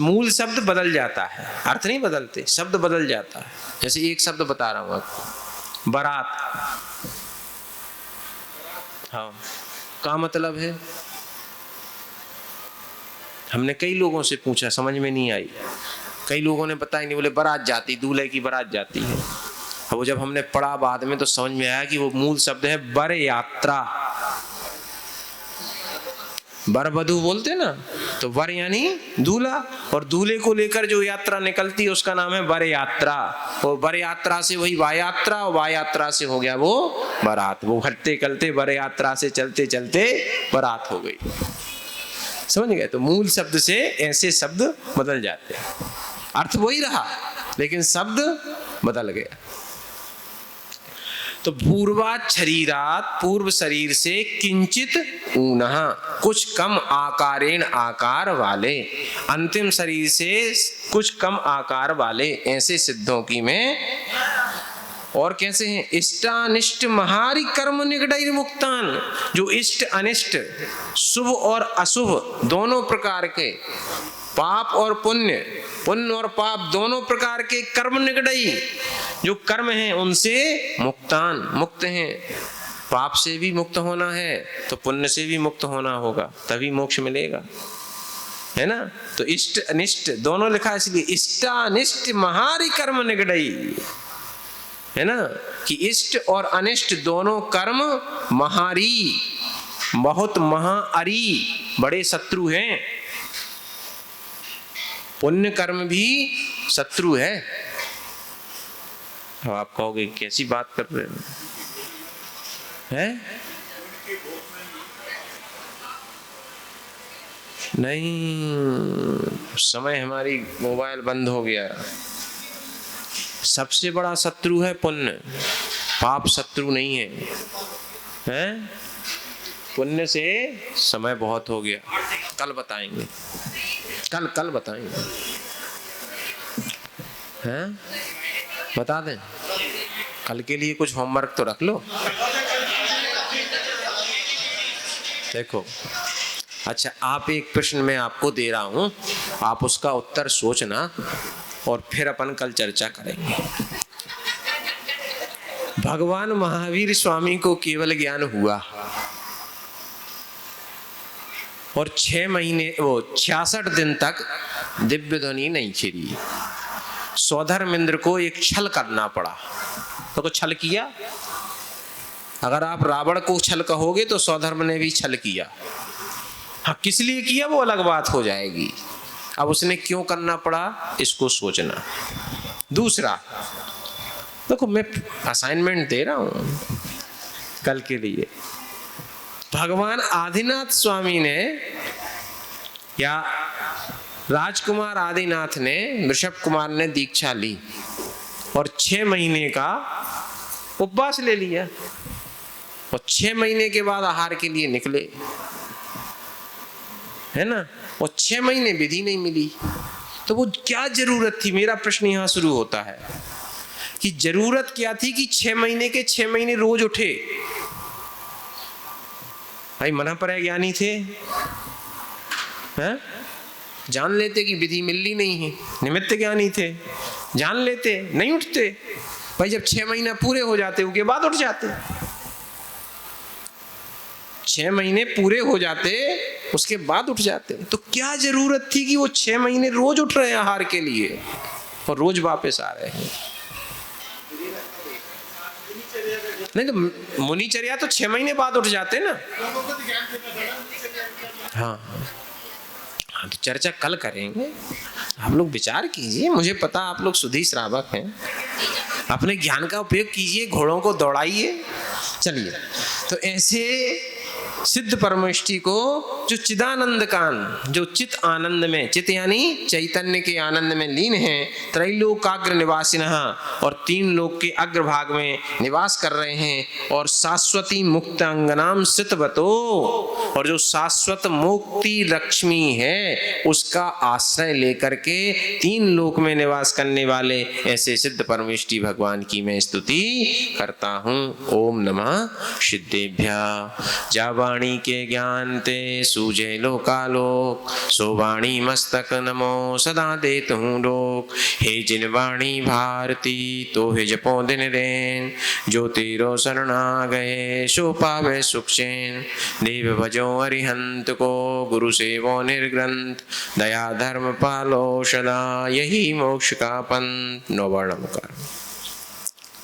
मूल शब्द बदल जाता है, अर्थ नहीं बदलते, शब्द बदल जाता है। जैसे एक शब्द बता रहा हूं आपको, बारात, हाँ क्या मतलब है? हमने कई लोगों से पूछा, समझ में नहीं आई, कई लोगों ने पता ही नहीं, बोले बारात जाती, दूल्हे की बारात जाती है। अब वो जब हमने पढ़ा बाद में तो समझ में आया कि वो मूल शब्द है वर यात्रा। वर वधू बोलते ना, तो वर यानी दूल्हा, और दूल्हे को लेकर जो यात्रा निकलती है उसका नाम है वर यात्रा। और वर यात्रा से वही वाय यात्रा, और वाय यात्रा से हो गया वो बारात। वो हटते कलते वर यात्रा से चलते चलते बारात हो गई। समझ गए? तो मूल शब्द से ऐसे शब्द बदल जाते हैं, अर्थ वही रहा लेकिन शब्द बदल गया। तो पूर्वाक्षरीरात, पूर्व शरीर से, किंचित ऊनः, कुछ कम, आकारेण, आकार वाले, अंतिम शरीर से कुछ कम आकार वाले, ऐसे सिद्धों की मैं और कैसे हैं? इष्टानिष्ट महारि कर्म निगडैर मुक्तान, जो इष्ट अनिष्ट, शुभ और अशुभ दोनों प्रकार के, पाप और पुण्य, पुण्य और पाप दोनों प्रकार के कर्म निगडई, जो कर्म हैं उनसे मुक्तान, मुक्त हैं। पाप से भी मुक्त होना है तो पुण्य से भी मुक्त होना होगा, तभी मोक्ष मिलेगा, है ना। तो इष्ट अनिष्ट दोनों लिखा है इसलिए, इष्टानिष्ट महारि कर्म निगडई, है ना, कि इष्ट और अनिष्ट दोनों कर्म महारी, बहुत महाअरी, बड़े शत्रु हैं। पुण्य कर्म भी शत्रु है। अब आप कहोगे कैसी बात कर रहे हो, है? नहीं, समय हमारी मोबाइल बंद हो गया। सबसे बड़ा शत्रु है पुण्य, पाप शत्रु नहीं है, हैं? पुण्य से समय बहुत हो गया, कल बताएंगे, कल बताएंगे, हैं? बता दें, कल के लिए कुछ होमवर्क तो रख लो। देखो, अच्छा, आप एक प्रश्न मैं आपको दे रहा हूं, आप उसका उत्तर सोचना और फिर अपन कल चर्चा करेंगे। भगवान महावीर स्वामी को केवल ज्ञान हुआ और 6 महीने, वो 66 दिन तक दिव्य ध्वनि नहीं छिड़ी। सौधर्मेंद्र को एक छल करना पड़ा, तो छल किया। अगर आप रावण को छल कहोगे तो सौधर्म ने भी छल किया। हाँ, किस लिए किया वो अलग बात हो जाएगी। अब उसने क्यों करना पड़ा, इसको सोचना। दूसरा, देखो मैं असाइनमेंट दे रहा हूं कल के लिए। भगवान आदिनाथ स्वामी ने या राजकुमार आदिनाथ ने, ऋषभ कुमार ने दीक्षा ली और 6 महीने का उपवास ले लिया और 6 महीने के बाद आहार के लिए निकले, है ना। और 6 महीने विधि नहीं मिली, तो वो क्या जरूरत थी? मेरा प्रश्न यहां शुरू होता है कि जरूरत क्या थी कि 6 महीने के 6 महीने रोज उठे? भाई मना पर ज्ञानी थे, हैं? जान लेते कि विधि मिलनी नहीं है, निमित्त ज्ञानी थे, जान लेते, नहीं उठते। भाई जब 6 महीना पूरे हो जाते उसके बाद उठ जाते, 6 महीने पूरे हो जाते उसके बाद उठ जाते। तो क्या जरूरत थी कि वो 6 महीने रोज उठ रहे हैं आहार के लिए और रोज वापस आ रहे हैं? नहीं तो मुनिचर्या तो 6 महीने बाद उठ जाते ना। हाँ हाँ, तो चर्चा कल करेंगे, आप लोग विचार कीजिए। मुझे पता आप लोग सुधी श्रावक हैं, अपने ज्ञान का उपयोग कीजिए, घोड़ों को दौड़ाइए। चलिए, तो ऐसे सिद्ध परमेष्टि को जो चिदानंद कान, जो चित आनंद में, चित यानी चैतन्य के आनंद में लीन है, त्रैलोकाग्र निवासिनः, और 3 लोक के अग्रभाग में निवास कर रहे हैं, और शाश्वती मुक्त अंगनाम सितवतो, और जो शाश्वत मुक्ति लक्ष्मी है उसका आश्रय लेकर के 3 लोक में निवास करने वाले ऐसे सिद्ध परमेष्टि भगवान की मैं स्तुति करता हूँ। ओम नमः सिद्धेभ्यः। जावाणी के ज्ञान ते सूझे लोकालोक, सो वाणी मस्तक नमो सदा देत हूँ लोक। हे जिन वाणी भारती तो हे जपो दिन रैन, जो तेरो शरणा गए सो पावे सुख चैन। देव भजो अरिहंत को गुरु सेवो निर्ग्रंथ, दया धर्म पालो सदा यही मोक्ष का पंथ। नौवर्णम कर।